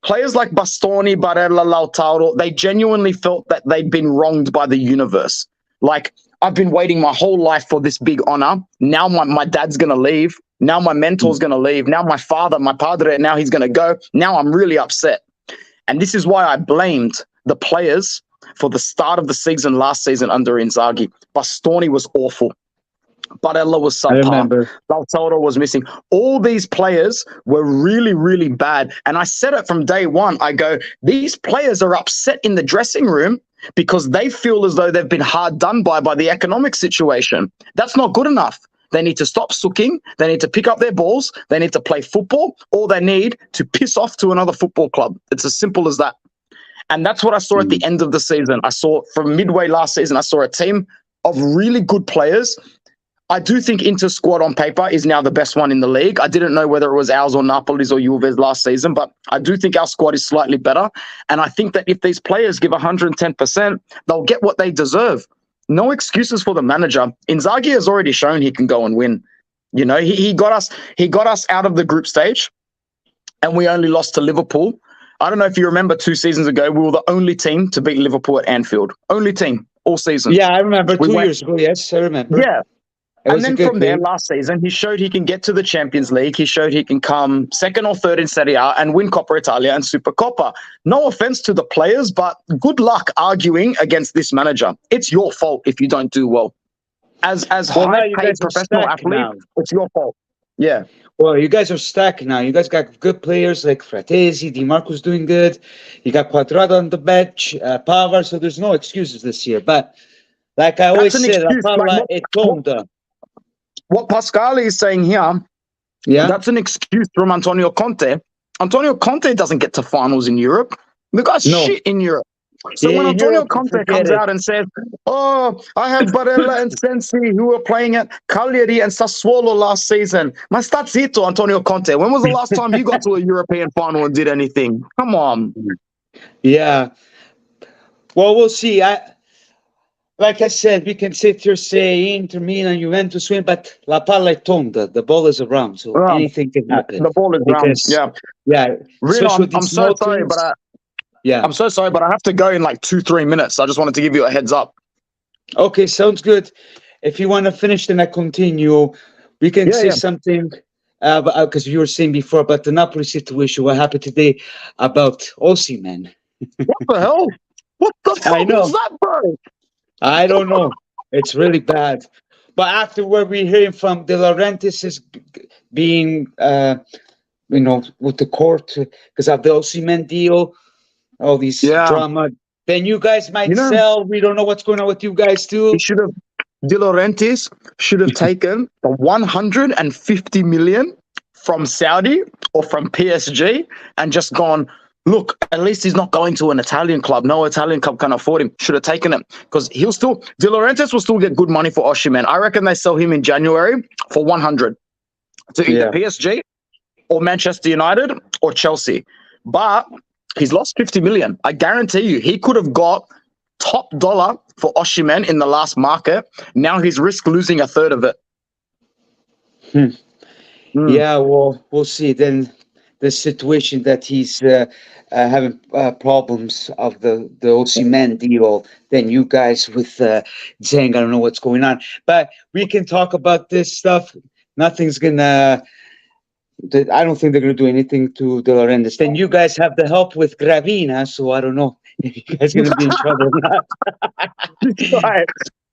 Players like Bastoni, Barella, Lautaro, they genuinely felt that they'd been wronged by the universe. Like, I've been waiting my whole life for this big honor. Now my dad's going to leave. Now my mentor's going to leave. Now my father, my padre, now he's going to go. Now I'm really upset. And this is why I blamed the players for the start of the season last season under Inzaghi. Bastoni was awful. Barella was subpar. Lautaro was missing. All these players were really, really bad. And I said it from day one. I go, these players are upset in the dressing room because they feel as though they've been hard done by the economic situation. That's not good enough. They need to stop sooking. They need to pick up their balls. They need to play football, or they need to piss off to another football club. It's as simple as that. And that's what I saw at the end of the season. I saw from midway last season, I saw a team of really good players. I do think Inter's squad on paper is now the best one in the league. I didn't know whether it was ours or Napoli's or Juve's last season, but I do think our squad is slightly better. And I think that if these players give 110%, they'll get what they deserve. No excuses for the manager. Inzaghi has already shown he can go and win. You know, he got us out of the group stage, and we only lost to Liverpool. I don't know if you remember 2 seasons ago, we were the only team to beat Liverpool at Anfield. Only team all season. Yeah, I remember 2 years ago. Yes, I remember. Yeah. It And was a then good from there, game. last season, he showed he can get to the Champions League. He showed he can come second or third in Serie A and win Coppa Italia and Supercoppa. No offense to the players, but good luck arguing against this manager. It's your fault if you don't do well. As Well, now you high-paid guys are professional stuck athlete, now. it's your fault. Yeah. Well, you guys are stuck now. You guys got good players like Fratesi, Di Marco's doing good. You got Quadrado on the bench, Pavar, so there's no excuses this year. But like I That's always an say, La excuse. Like palla è tonda. what Pascali is saying here, Yeah? that's an excuse from Antonio Conte. Antonio Conte doesn't get to finals in Europe. The guy's No. shit in Europe. So Yeah, when in Antonio Europe, Conte forget comes it. out and says, "Oh, I have Barella and Sensi who were playing at Cagliari and Sassuolo last season," ma sta zitto, Antonio Conte. When was the last time you got to a European final and did anything? Come on. Yeah. Well, we'll see. Like I said, we can sit here say Inter, Milan, Juventus win, but La palla è tonda. The ball is around, so anything can happen. The ball is round. Because, Yeah. yeah, Reno, especially with I'm these so small sorry, teams. but Yeah. I'm so sorry, but I have to go in like 2-3 minutes. I just wanted to give you a heads up. Okay, sounds good. If you want to finish, then I continue. We can say Yeah. something because you were saying before about the Napoli situation. What happened today about Osimhen? What the hell? What the I fuck know. was that, bro? I don't know. It's really bad. But afterward, we're hearing from De Laurentiis is being, with the court because of the Osimhen deal, all these drama. Then you guys might sell. We don't know what's going on with you guys too. He should have. De Laurentiis should have taken the 150 million from Saudi or from PSG and just gone, look, at least he's not going to an Italian club. No Italian club can afford him. Should have taken him because De Laurentiis will still get good money for Osimhen. I reckon they sell him in January for 100 to either PSG or Manchester United or Chelsea. But he's lost 50 million. I guarantee you, he could have got top dollar for Osimhen in the last market. Now he's risk losing a third of it. Yeah, well, we'll see. Then the situation that he's having problems of the Osimhen deal. Then you guys with Zhang, I don't know what's going on, but we can talk about this stuff. Nothing's gonna. I don't think they're gonna do anything to De Laurentiis. Then you guys have the help with Gravina, so I don't know if you guys are gonna be in trouble or not. Right.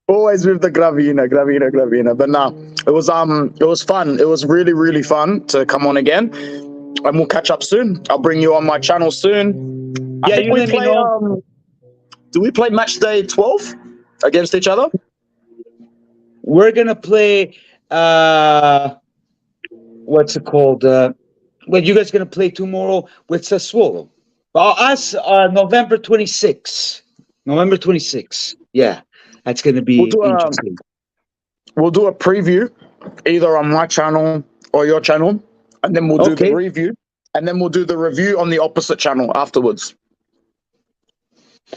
Always with the Gravina. But no, it was fun. It was really, really fun to come on again. And we'll catch up soon. I'll bring you on my channel soon. Yeah, you let me know. Do we play match day 12 against each other? We're gonna play what's it called? Well, you guys gonna play tomorrow with Sassuolo. Us November 26th. November 26th. Yeah. That's gonna be interesting. We'll do a preview either on my channel or your channel, and then we'll do the review, and then we'll do the review on the opposite channel afterwards.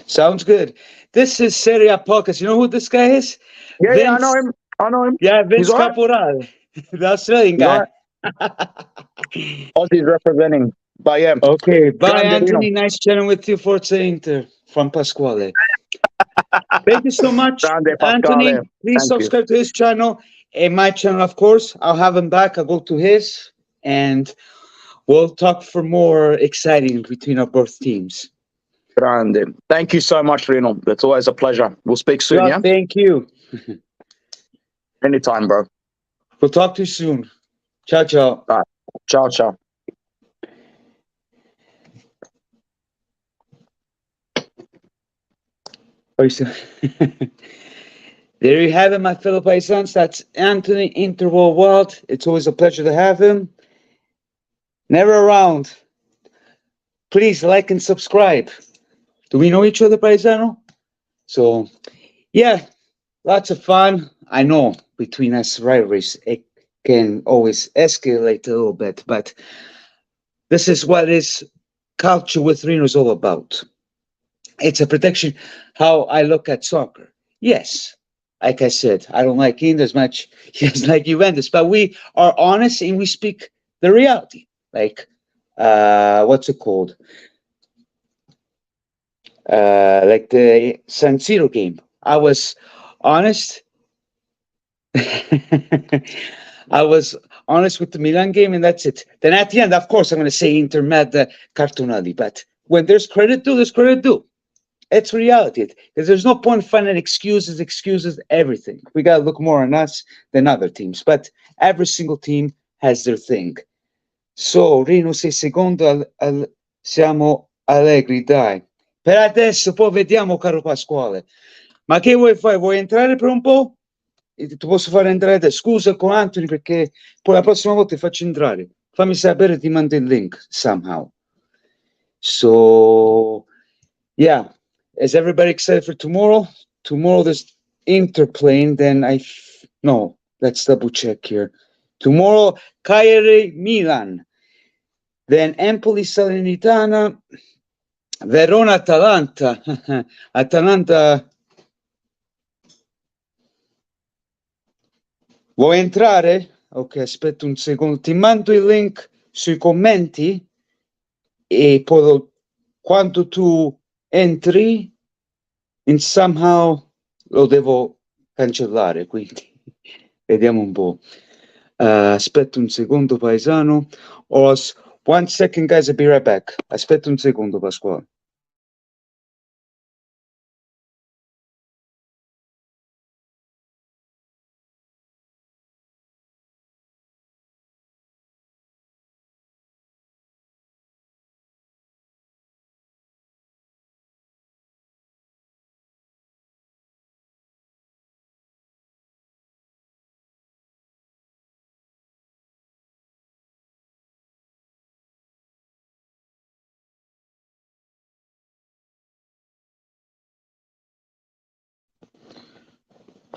Sounds good. This is Serie A podcast. You know who this guy is? Yeah, I know him. Yeah, Vince Caporal, the Australian guy. Aussie's representing. But yeah. Okay, bye, Anthony. Nice chatting with you. Forza Inter from Pasquale. Thank you so much, Anthony. Please subscribe to his channel and my channel, of course. I'll have him back. I'll go to his, and we'll talk for more exciting between our both teams. Grande. Thank you so much, Reno. It's always a pleasure. We'll speak soon, yeah? Thank you. Anytime, bro. We'll talk to you soon. Ciao, ciao. All right. Ciao, ciao. There you have it, my fellow paisans. That's Anthony Interval Wild. It's always a pleasure to have him. Never around. Please like and subscribe. Do we know each other, paisano? So, yeah, lots of fun. I know between us rivalries, it can always escalate a little bit, but this is what is culture with Reno is all about. It's a protection how I look at soccer. Yes, like I said, I don't like Inter as much as like Juventus, but we are honest and we speak the reality. Like, what's it called? Like the San Siro game. I was honest I was honest with the Milan game, and that's it. Then at the end, of course, I'm going to say Inter mad Cartonali. But when there's credit due, there's credit due. It's reality. Because there's no point finding excuses, everything. We got to look more on us than other teams. But every single team has their thing. So, Rino, sei secondo, siamo allegri, dai. Per adesso, poi vediamo, caro Pasquale. Ma che vuoi fare? Vuoi entrare per un po'? Ti posso fare entrare te. Scusa con Anthony perché poi la prossima volta ti faccio entrare. Fammi sapere, ti mando il link somehow. So, yeah. Is everybody excited for tomorrow? Tomorrow there's Inter playing. Then no, let's double check here. Tomorrow, Cagliari Milan. Then Empoli Salernitana. Verona Atalanta. Atalanta. Vuoi entrare? Ok, aspetta un secondo. Ti mando il link sui commenti e poi quando tu entri somehow lo devo cancellare, quindi vediamo un po'. Aspetta un secondo, paesano. 1 second, guys, I'll be right back. Aspetta un secondo, Pasquale.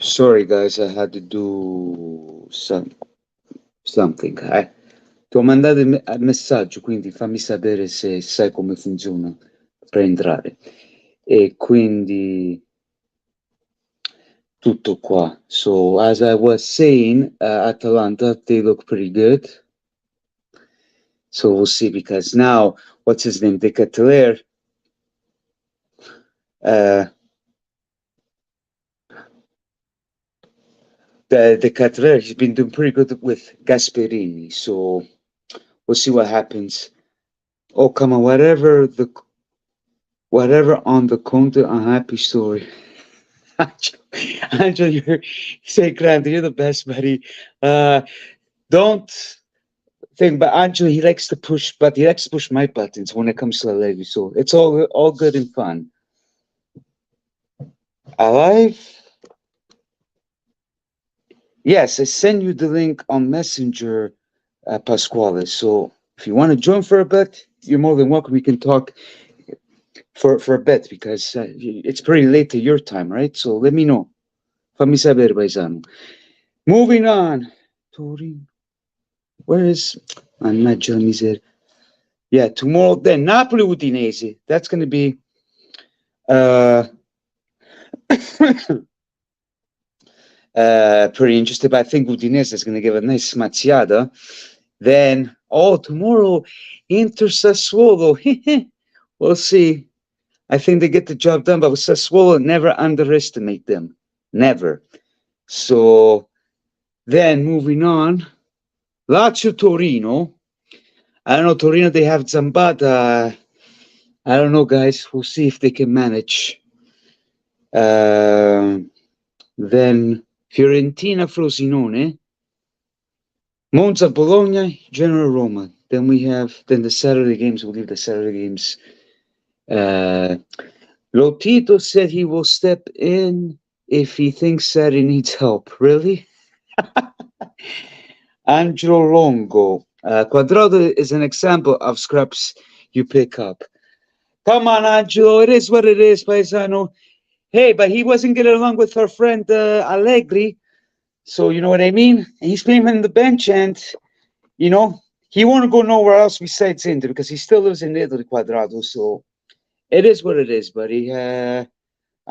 Sorry, guys, I had to do something. Ti ho mandato il messaggio, quindi fammi sapere se sai come funziona per entrare. E quindi tutto qua. So, as I was saying, Atalanta, they look pretty good. So we'll see, because now, what's his name? De Ketelaere, the Ketelaere, he's been doing pretty good with Gasperini. So we'll see what happens. Oh, come on, whatever on the Conte unhappy story. Angelo, you're grande, you're the best, buddy. Don't think, but Angelo, he likes to push my buttons when it comes to Allegri. So it's all good and fun. Alive? Yes, I send you the link on Messenger, Pasquale. So if you want to join for a bit, you're more than welcome. We can talk for a bit, because it's pretty late to your time, right? So let me know. Fammi sapere, paesano. Moving on. Where is Mannaggia la miseria. Yeah, tomorrow then Napoli Udinese. That's going to be pretty interesting. But I think Udinese is going to give a nice smazziata. Then tomorrow Inter Sassuolo. We'll see. I think they get the job done, but with Sassuolo, never underestimate them. Never. So then moving on, Lazio Torino. I don't know, Torino, they have Zambada. I don't know, guys. We'll see if they can manage. Then Fiorentina Frosinone. Monza Bologna, Genoa Roma. Then the Saturday games. We'll leave the Saturday games. Lotito said he will step in if he thinks Sarri needs help. Really? Angelo Longo. Quadrado is an example of scraps you pick up. Come on, Angelo. It is what it is, paesano. Hey, but he wasn't getting along with our friend Allegri. So, you know what I mean? And he's playing on the bench, and, he won't go nowhere else besides Inter, because he still lives in Italy, Quadrado. So it is what it is, buddy. I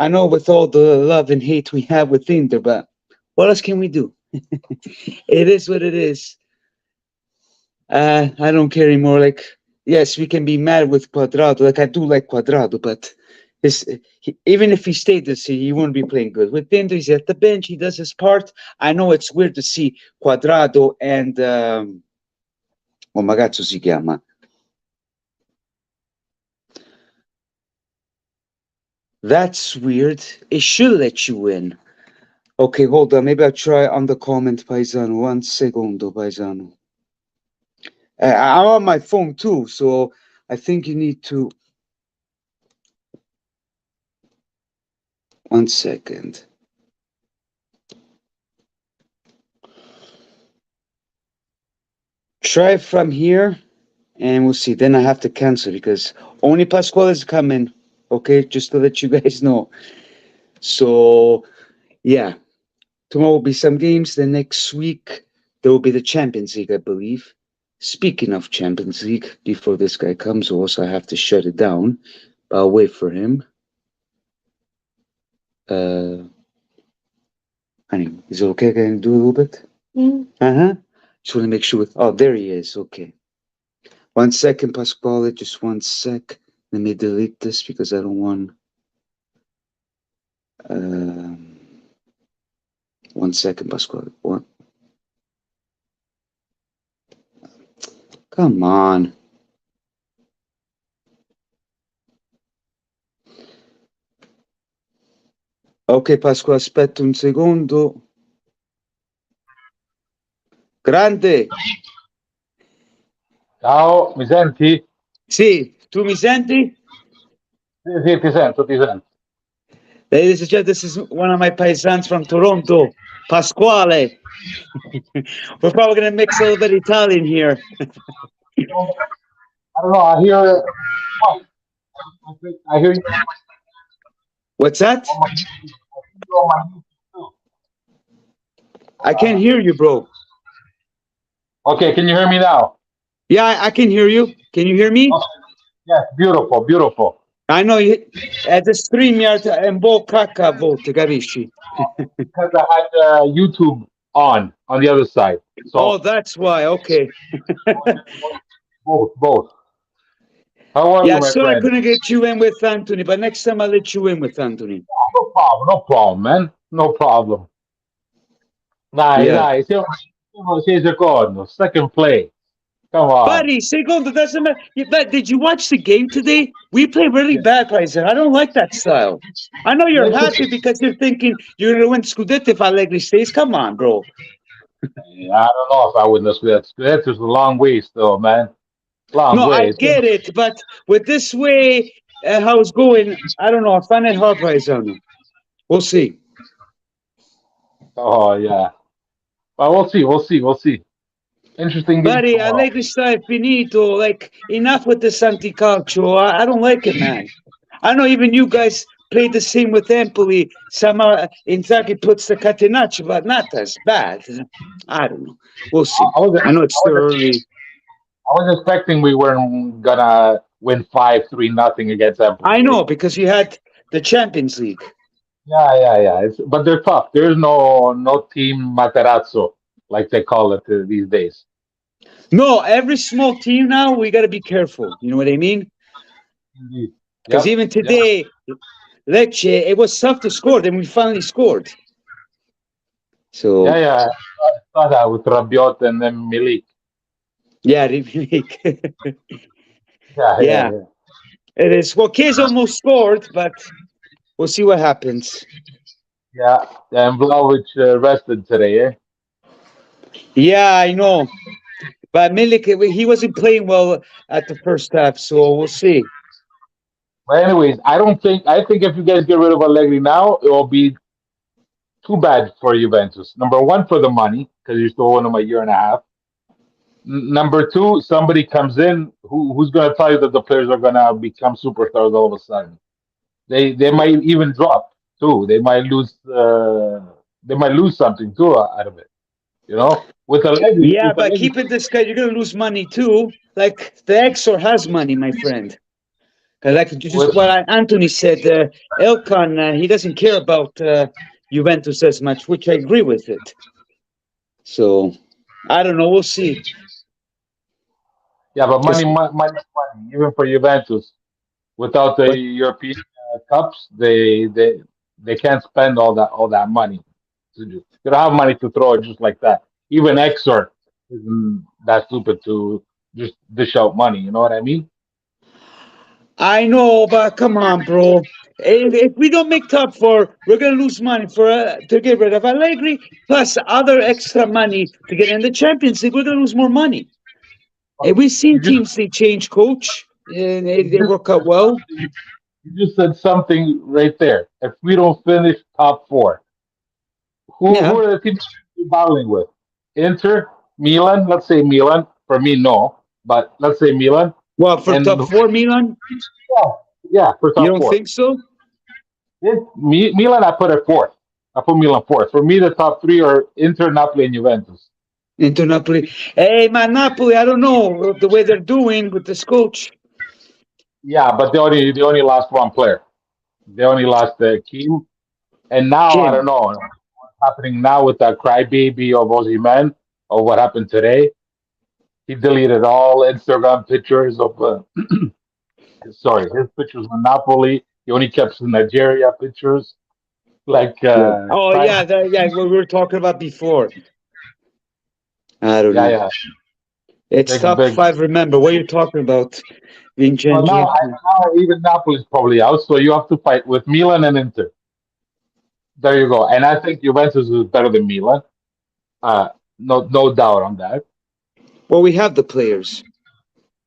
know, with all the love and hate we have with Inter, but what else can we do? It is what it is. I don't care anymore. Like, yes, we can be mad with Quadrado. Like, I do like Quadrado, but Even if he stayed this year, he wouldn't be playing good. With Pinto, he's at the bench. He does his part. I know it's weird to see Quadrado and oh my God, si chiama. That's weird. It should let you in. Okay, hold on. Maybe I'll try on the comment, paesano. 1 secondo, paesano. I'm on my phone too, so I think you need to. 1 second. Try from here, and we'll see. Then I have to cancel because only Pasquale is coming. Okay, just to let you guys know. So, yeah. Tomorrow will be some games. The next week, there will be the Champions League, I believe. Speaking of Champions League, before this guy comes, also I have to shut it down. But I'll wait for him. Honey, is it okay? Can I do a little bit? Uh-huh. Just want to make sure. Oh, there he is. Okay. 1 second, Pasquale. Just 1 sec. Let me delete this because I don't want. 1 second, Pasquale. What? Come on. Ok, Pasquale, aspetta un secondo. Grande. Ciao, mi senti? Sì, tu mi senti? Sì, ti sento, ti sento. Ladies and gentlemen, this is one of my paisans from Toronto, Pasquale. We're probably going to mix a little bit Italian here. I don't know, I hear you What's that? on my YouTube too. I can't hear you, bro. Okay, can you hear me now? Yeah, I can hear you. Can you hear me? Okay. Yes, beautiful, beautiful. I know you. At the StreamYard è un po' cacca a volte, capisci? Because I had YouTube on the other side. So Oh, that's why. Okay. both. How are Yeah, you, my so I friend? couldn't get you in with Anthony, but next time I'll let you in with Anthony. No problem, man. No problem. Dai, Yeah. dai, siamo 6 secondi. Second place. Come on. Buddy, secondo doesn't matter. But did you watch the game today? We play really bad, Paisan. I don't like that style. I know you're happy because you're thinking you're going to win Scudetto if Allegri stays. Come on, bro. I don't know if I would know that. That's just a long way still, man. Long No, way. I get it, but with this way, how it's going, I don't know. I find it hard, Paisan. We'll see. Oh yeah. Well, we'll see. Interesting game Buddy, tomorrow. Allegri sta finito. Like, enough with this anti-calcio. I don't like it, man. I know even you guys played the same with Empoli. Somehow Inzaghi puts the catenaccio, but not as bad. I don't know. We'll see. I know it's still early. I was expecting we weren't gonna win 5-3-0 against Empoli. I know, because you had the Champions League. Yeah. But they're tough. There's no team Materazzo, like they call it these days. No, every small team now, we got to be careful. You know what I mean? Indeed. Because even today, Lecce, it was tough to score. Then we finally scored. So Yeah. I saw that with Rabiot and then Milik. yeah, remake. Yeah. It is. Well, K's almost scored, but we'll see what happens. Yeah, and Vlahovic rested today, eh? Yeah, I know. But Milik, he wasn't playing well at the first half, so we'll see. But anyways, I think if you guys get rid of Allegri now, it will be too bad for Juventus. Number one, for the money, because you still own them a year and a half. Number two, somebody comes in who's going to tell you that the players are going to become superstars all of a sudden. They might even drop too. They might lose something too out of it. You know, with Allegri. Yeah, but keeping this guy, you're gonna lose money too. Like the Exor has money, my friend. Like just what Anthony said, Elkan, he doesn't care about Juventus as much, which I agree with it. So I don't know. We'll see. Yeah, but money, even for Juventus, without the European cups, they can't spend all that money to do. They don't have money to throw it just like that. Even Exor isn't that stupid to just dish out money. You know what I mean? I know, but come on, bro. If we don't make top four, we're gonna lose money for to get rid of Allegri, plus other extra money to get in the Champions League. We're gonna lose more money. And we've seen You just teams they change coach and you they just work out well. you just said something right there. If we don't finish top four, who Yeah. are the teams we're battling with? Inter, Milan. Let's say Milan. For me, no, but let's say Milan. Well, for And top four, Milan, yeah, yeah, for you top don't four. think so? Milan, I put it fourth. I put Milan fourth. For me, the top three are Inter, Napoli, and Juventus. Into Napoli. Hey, man, Napoli, I don't know the way they're doing with this coach. Yeah, but they only lost one player. They only lost Keane, and now I don't Kim. know what's happening now with that crybaby of Ozyman or what happened today. He deleted all Instagram pictures of sorry, his pictures of Napoli. He only kept some Nigeria pictures, like Yeah. Oh, trying. yeah, yeah, what we were talking about before. I don't Yeah, know. yeah, It's big, top big. five. Remember what you're talking about, Well, Vincenzo. now even Napoli's probably out, so you have to fight with Milan and Inter. There you go. And I think Juventus is better than Milan. No doubt on that. Well, we have the players.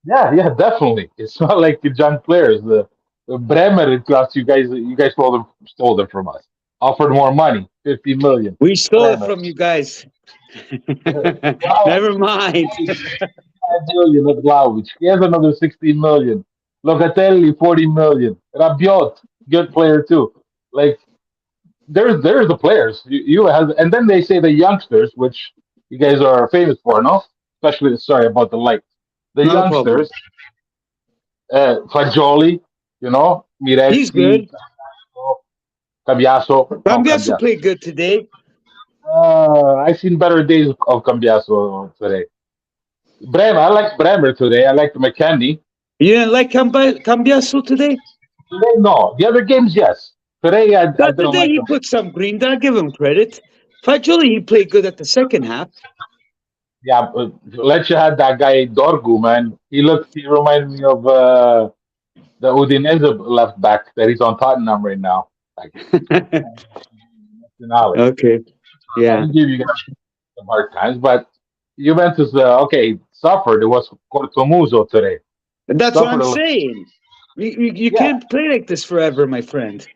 Yeah, yeah, definitely. It's not like the young players. The Bremer it cost you guys stole them from us. Offered more money, 50 million. We stole it Bremer. from you guys. Wow, Never mind. 5 million at Vlahovic. He has another 16 million. Locatelli, 40 million. Rabiot, good player too. Like there's the players. You have, and then they say the youngsters, which you guys are famous for, no? Especially sorry about the light. The Not a problem. youngsters, Fagioli, He's Miretti, good. Cambiaso. No, Cambiaso Cambiaso. played good today. I've seen better days of Cambiaso today. Bremer, I like Bremer today. I like McKennie. You didn't like Cambiaso today? Today, no. The other games, yes. Today, I But didn't today like he him. put some green. I give him credit. Fagioli, he played good at the second half. Yeah, but Lecce had that guy Dorgu, man. He reminded me of the Udinese left back that he's on Tottenham right now. Like Nationale. Okay. I Yeah. can give you guys some hard times, but Juventus, okay, suffered. It was Cortomuso today. That's what Suffered I'm a little. saying. You Yeah, can't play like this forever, my friend.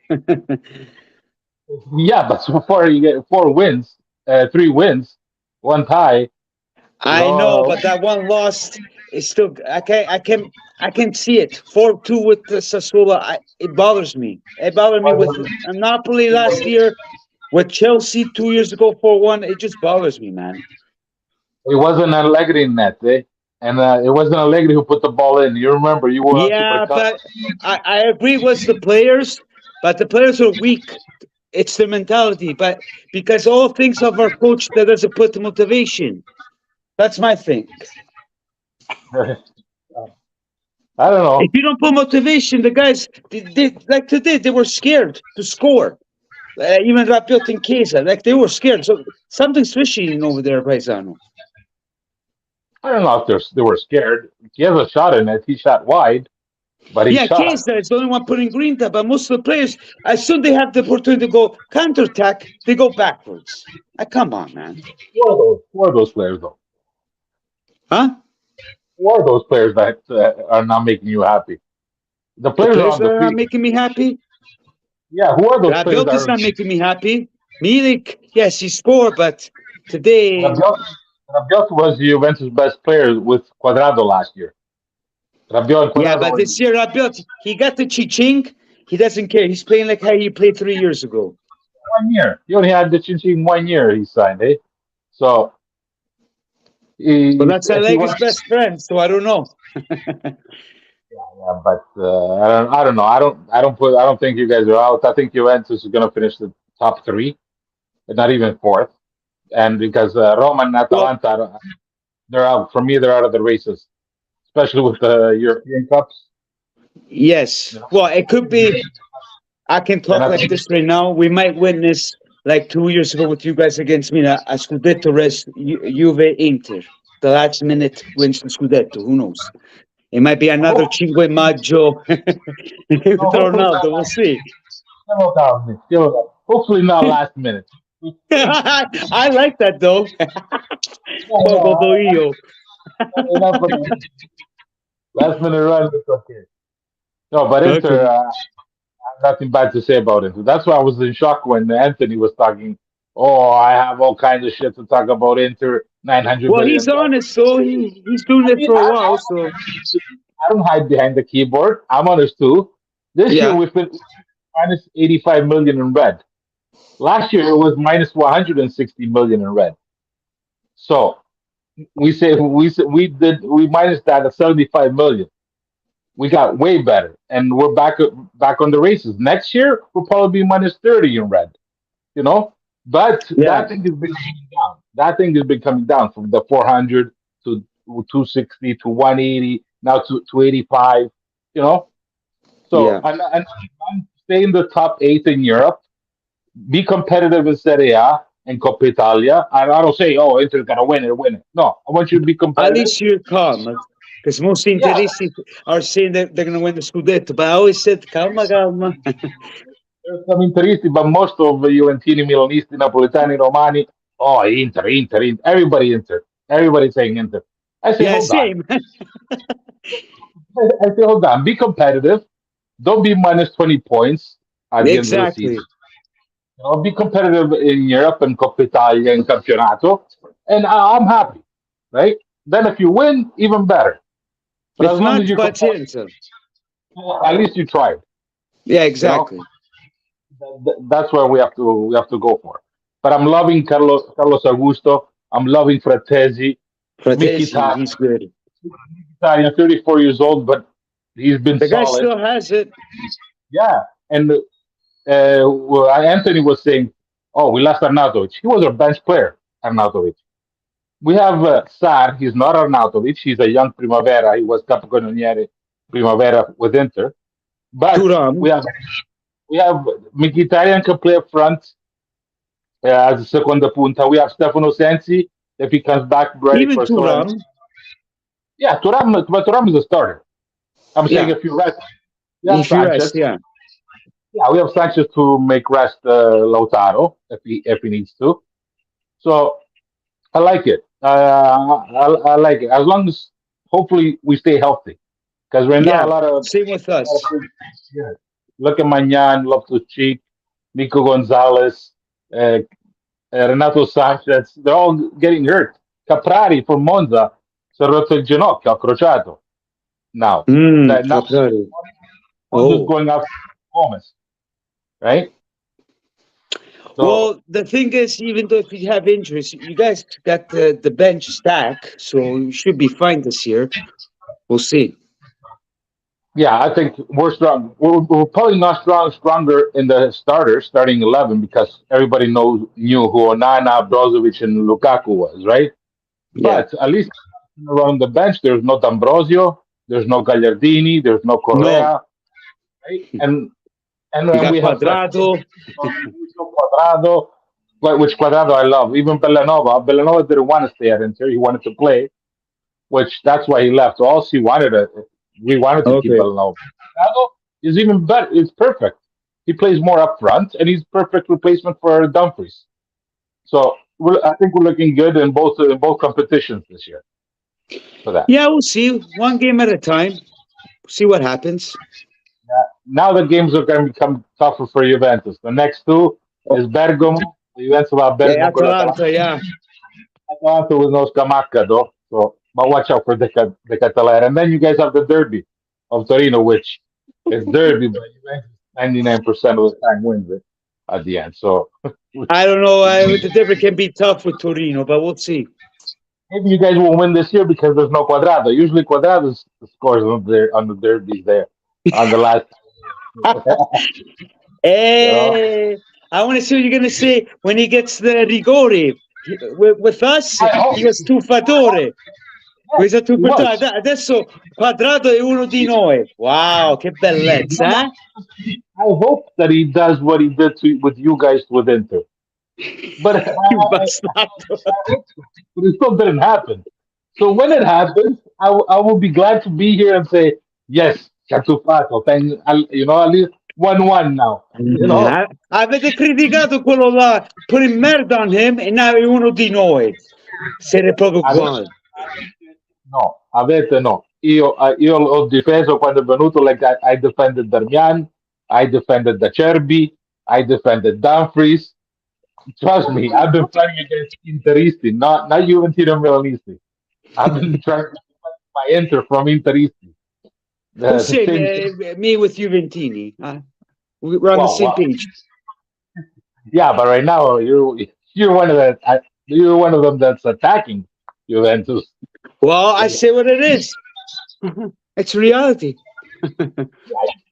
yeah, but so far you get 4 wins, 3 wins, one tie. I know, but that one lost is still. I can see it. 4-2 with the Sassuolo. It bothers me. It bothered me with Napoli last year, with Chelsea 2 years ago 4-1. It just bothers me, man. It wasn't Allegri in that, eh? And it wasn't Allegri who put the ball in. You remember, you were on Super Yeah, Cup. but I agree with the players, but the players are weak. It's the mentality, but because all things of our coach that doesn't put the motivation. That's my thing. I don't If know. you don't put motivation, the guys, like today, they were scared to score. Even Rabiot and Chiesa, like they were scared. So something's fishy over there, paesano. I don't know if they were scared. He has a shot in it. He shot wide, but he Yeah, shot. Chiesa is the only one putting grinta, but most of the players, as soon as they have the opportunity to go counterattack, they go backwards. Come on, man. Who are those players, though? Huh? Who are those players that are not making you happy? The The players are players on that the are not field. making me happy. Yeah, who are those players Rabiot that is are? not making me happy. Milik, yes, he scored, but today, Rabiot, Rabiot was Juventus' best player with Cuadrado last year. Rabiot and yeah, Cuadrado but were this year Rabiot, he got the chiching. He doesn't care. He's playing like how he played 3 years ago. 1 year. He only had the Chin 1 year he signed, eh? So But he, that's if he Allegri's was, best friend, so I don't know. yeah, but I don't know. I don't think you guys are out. I think Juventus is going to finish the top three, but not even fourth. And because Roma and Well, Atalanta, they're out. For me, they're out of the races, especially with the European Cups. yes. You know? Well, it could be. I can talk like this right now. We might witness, like 2 years ago with you guys against me, a Scudetto race, Juve Inter. The last minute wins the Scudetto. Who knows? It might be another Cinque Maggio with Ronaldo. We'll see. Hopefully not last minute. I like that, though. Poco do io. Last minute run, it's okay. No, but Inter, Okay. I have nothing bad to say about Inter. That's why I was in shock when Anthony was talking. Oh, I have all kinds of shit to talk about Inter, 900 Well, million. he's honest, so he's doing I it mean, for a while. So I don't hide behind the keyboard. I'm honest too. This year yeah, we've been minus 85 million in red. Last year it was minus 160 million in red. So we minus that at 75 million. We got way better, and we're back on the races. Next year we'll probably be minus 30 in red. You know, but yeah. that thing has been coming down. That thing has been coming down from the 400 to 260 to 180 now to 285. You know, so Yeah. and stay in the top 8 in Europe, be competitive in Serie A and Coppa Italia. And I don't say, oh, Inter's gonna win it. No, I want you to be At competitive. least you're calm, because most Yeah, Interisti are saying that they're going to win the Scudetto. But I always said, calma, calma. there's some Interisti, but most of the Juventini, Milanisti, Napolitani, Romani, oh, Inter. Everybody saying Inter. I say, Yeah, hold on. same. I say, hold on. Be competitive. Don't be minus 20 points at the end of the season. Exactly. You know, be competitive in Europe and Coppa Italia and Campionato. And I'm happy, right? Then if you win, even better. But If as long not, as you're competitive, pazienza. at least you tried. Yeah, You know, exactly. that's where we have to go for. But I'm loving Carlos Augusto. I'm loving Fratesi, Fratesi, Mkhitaryan. he's good. Mkhitaryan, 34 years old, but he's been The guy solid. still has it. Yeah, and Anthony was saying, "Oh, we lost Arnautovic. He was our bench player, Arnautovic. We have Sar. He's not Arnautovic. He's a young Primavera. He was capocannoniere Primavera with Inter. But we Turam. have we have Mkhitaryan can play up front as a seconda punta. We have Stefano Sensi if he comes back ready Even for Sorrento. Turam. Yeah, Turam is a starter. I'm saying Yeah. if you rest, we have If you rest, Sanchez. yeah. Yeah, we have Sanchez to make rest Lautaro if he needs to. So I like it. I like it as long as hopefully we stay healthy. Because right now Yeah. a lot of Same with us. yeah. Look at Magnan, Loftus Cheek, Nico Gonzalez, uh, Renato Sanchez. They're all getting hurt. Caprari from Monza si è rotto il ginocchio, ha crociato. Now now Caprari. all just Oh. going after Gomez, right? So Well, the thing is, even though if you have injuries, you guys got the bench stack, so you should be fine this year. We'll see. yeah, I think we're strong. We're probably not stronger in the starting 11 because everybody knew who Onana, Brozovic, and Lukaku was, right? Yeah. But at least around the bench, there's no D'Ambrosio, there's no Gagliardini, there's no No, Correa, right? And you then got we have Quadrado. Quadrado, which Quadrado I love. Even Bellanova didn't want to stay at Inter. He wanted to play, which that's why he left. Or else we wanted to keep Okay. Bellanova. Quadrado is even better. It's perfect. He plays more up front, and he's perfect replacement for Dumfries. So I think we're looking good in both competitions this year for that. Yeah, we'll see. One game at a time. See what happens. Now the games are going to become tougher for Juventus. The next two is Bergamo. Juventus va a Yeah, Bergamo con Atalanta, yeah. Atalanta with no Scamacca though. So, but watch out for the Catalan. And then you guys have the derby of Torino, which is derby, but Juventus 99% of the time wins it at the end. So I don't know. The derby can be tough with Torino, but we'll see. maybe you guys will win this year because there's no Quadrado. Usually Quadrado scores on the derbies there on the last. Hey, I want to see what you're going to say when he gets the rigore. With us, I hope he gets Tuffatore. Questa tu He was. adesso Quadrato è uno di noi. Wow, che bellezza, eh? I hope that he does what he did with you guys with Inter. But You bastardo. but it still didn't happen. So when it happens, I will be glad to be here and say, yes, Catufato, thank at least 1-1 now. Avete criticato quello là, putting merde on him, e now è uno di noi. Siete proprio uguali. Avete no. Io l'ho difeso quando è venuto, like I defended Darmian, I defended the Cherby, I defended Dumfries. Trust me, I've been fighting against Interisti, not Juventino Milanisti. I've been trying to fight my Inter from Interisti. Me with Juventini. We're on the same page. Yeah, but right now you're one of you're one of them that's attacking Juventus. Well, I say what it is. It's reality.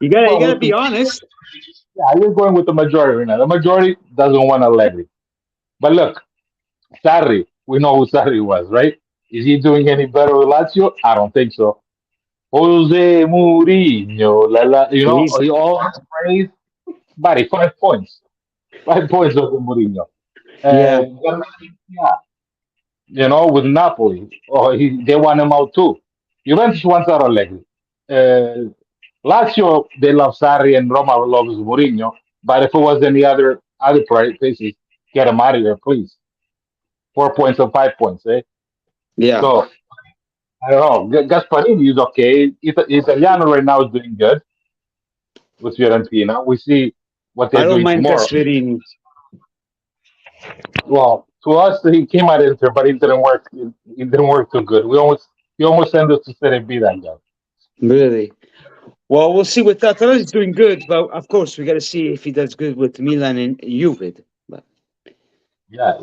you gotta be honest. Yeah, you're going with the majority right now. The majority doesn't want Allegri. But look, Sarri, we know who Sarri was, right? Is he doing any better with Lazio? I don't think so. Jose Mourinho, he all praise, buddy, 5 points. 5 points over Mourinho. Yeah. With Napoli, they want him out too. Juventus wants out Allegri. Lazio, they love Sarri, and Roma loves Mourinho. But if it was any other places, get him out of here, please. 4 points or 5 points, eh? Yeah. So I don't know. Gasparini is okay. Italiano right now is doing good with Fiorentina. We see what they're doing tomorrow. Gasparini. Well, to us, he came at Inter, but it didn't work. It didn't work too good. He almost sent us to Serie B that guy. Really? Well, we'll see with that. He's doing good, but of course, we got to see if he does good with Milan and Juve. But yeah.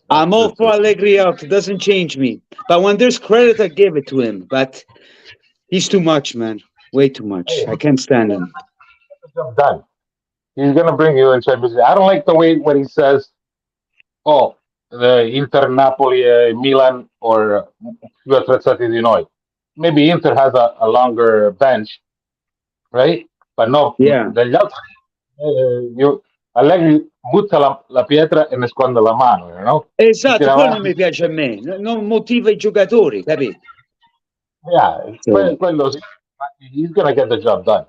I'm all for Allegri out. It doesn't change me. But when there's credit, I give it to him. But he's too much, man. Way too much. I can't stand him. Done. He's gonna bring you in Champions League. I don't like the way when he says, "Oh, the Inter, Napoli, Milan, or due attrezzati di noi." Maybe Inter has a longer bench, right? But no, Yeah. dagli altri, Allegri butta la pietra e ne sconda la mano, you know? Esatto, quello non mi piace a me. Non motiva i giocatori, capito? Yeah, quello sì. He's gonna get the job done.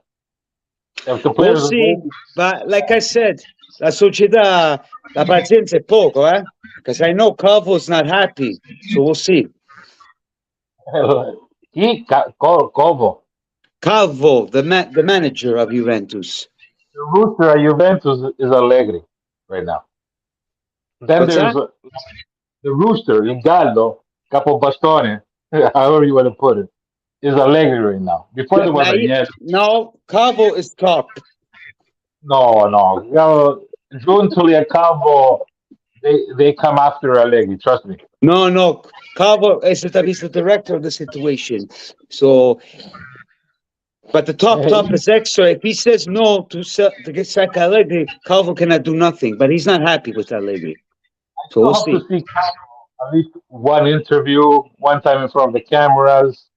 We'll see, but like I said, la società, la pazienza è poco, eh? Because I know Calvo's not happy, so we'll see. Calvo? Calvo, the manager of Juventus. The rooster at Juventus is Allegri right now. Then What's there's the rooster, il gallo, capobastone, however you want to put it, is Allegri right now. Before there was No, Calvo is top. No. Giuntoli and Calvo, they come after Allegri, trust me. No. Calvo is the director of the situation. So, but the top is extra. If he says no to get sack Allegri, Calvo cannot do nothing. But he's not happy with Allegri. So we'll see. To see at least one interview, one time in front of the cameras.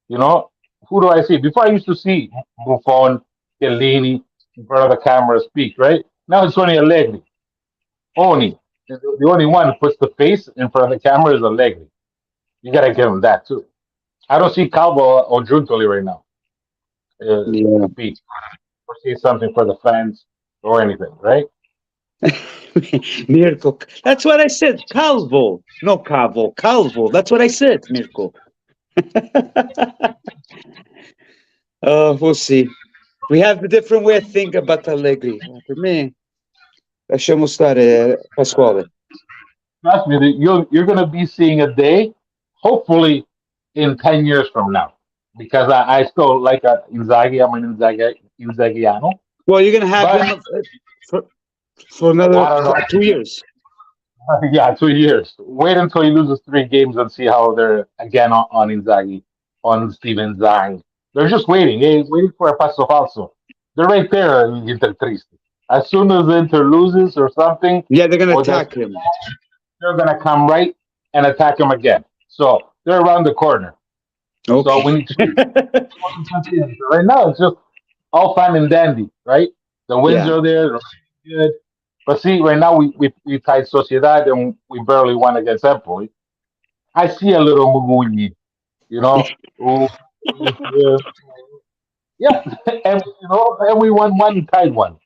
You know, who do I see? Before I used to see Buffon, Chiellini in front of the camera speak, right? Now it's only Allegri. Only. The only one who puts the face in front of the camera is Allegri. You got to give him that, too. I don't see Calvo or Giuntoli right now. Speak or say something for the fans or anything, right? Mirko. That's what I said. Calvo. No Calvo. Calvo. That's what I said, Mirko. We'll see. We have a different way of thinking about Allegri. For me, lasciamo stare, Pasquale. Trust me, you're going to be seeing a day, hopefully in 10 years from now, because I still like Inzaghi. I'm an Inzaghiano. Well, you're going to have him for another 2 years. Yeah, 2 years. Wait until he loses 3 games and see how they're again on Inzaghi, on Steven Zang. They're just waiting. Waiting for a passo falso. They're right there in Inter Tristi. As soon as Inter loses or something, they're going to attack him. They're going to come right and attack him again. So they're around the corner. Okay. So we need to right now it's just all fine and dandy, right? The wins Yeah. are there, they're good. But see, right now we tied Sociedad and we barely won against Empoli. I see a little Muguni, you know, who is yeah, and and we won one, tied one.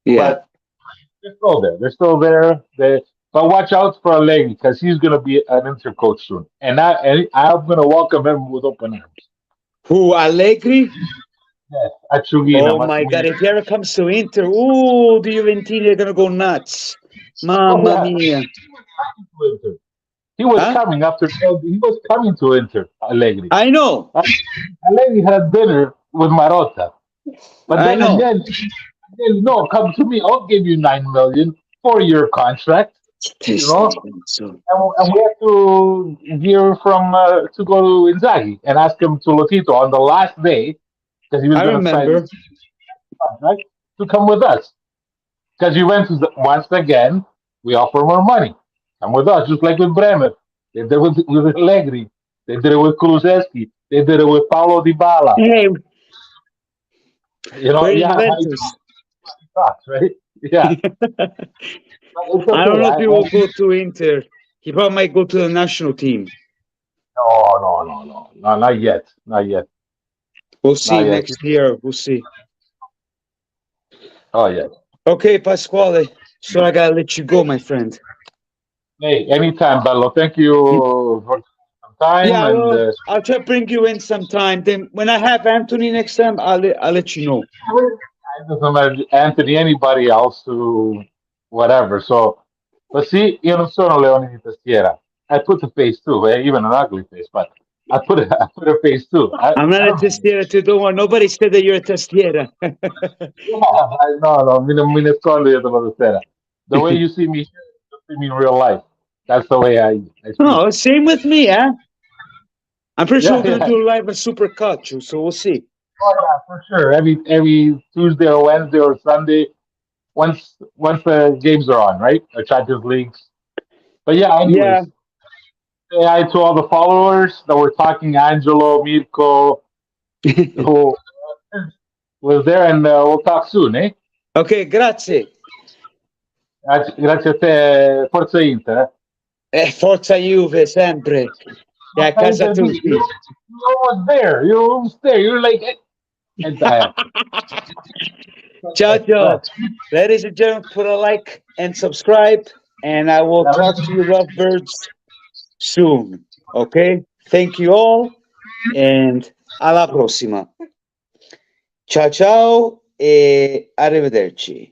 Yeah. But they're still there. They're still there. But watch out for Allegri because he's going to be an Inter coach soon, and I'm going to welcome him with open arms. Who, Allegri? Yes, Achugina. Oh my God! If he ever comes to Inter, ooh, the Juventini are gonna go nuts. Mamma mia! He was Huh? coming after. He was coming to Inter. Allegri. I know. Allegri had dinner with Marotta, but I then know. again, no, come to me. I'll give you 9 million for your contract. You know, So, and we have to hear from to go to Inzaghi and ask him to Lotito on the last day because he was I going to sign remember. his contract to come with us because Juventus once again we offer more money. Come with us, just like with Bremer. They did it with Allegri. They did it with Kulusevski. They did it with Paulo Dybala. Hey, You know, we're yeah, Juventus. right? Yeah, it's I don't okay. know if he will go to Inter. He probably might go to the national team. No, not yet, not yet, We'll see not yet. next year. We'll see. Oh yeah. Okay, Pasquale. So I gotta let you go, my friend. Hey, anytime, Bello. Thank you for some time. Yeah, And well, I'll try to bring you in sometime. Then when I have Anthony next time, I'll let you know. it doesn't matter, Anthony, anybody else to whatever. So, but see, io non sono Leone di Tastiera. I put the face too, even an ugly face, but I put a face too. I'm not I a don't. testiera too. Don't worry. Nobody said that you're a testiera. Yeah, no, mi nascondo dietro la tastiera. The way you see me, here, you see me in real life. That's the way I speak. No, same with me, huh? I'm pretty sure Yeah, we're gonna yeah. do a live at Super Culture, so we'll see. Oh yeah, for sure. Every Tuesday or Wednesday or Sunday, once the games are on, right? The Champions Leagues. But yeah, Yeah. anyways, say hi to all the followers that were talking. Angelo, Mirko, who was there, and we'll talk soon, eh? Okay, grazie. Grazie a te, Forza Inter. Forza Juve, sempre. Yeah, Forza casa Inter, tutti. you're almost there. You're almost there. You're like, and, Ciao, ciao. Ladies and gentlemen, put a like and subscribe, and I will talk to you lovebirds soon. Okay? Thank you all, and alla prossima. Ciao, ciao, e arrivederci.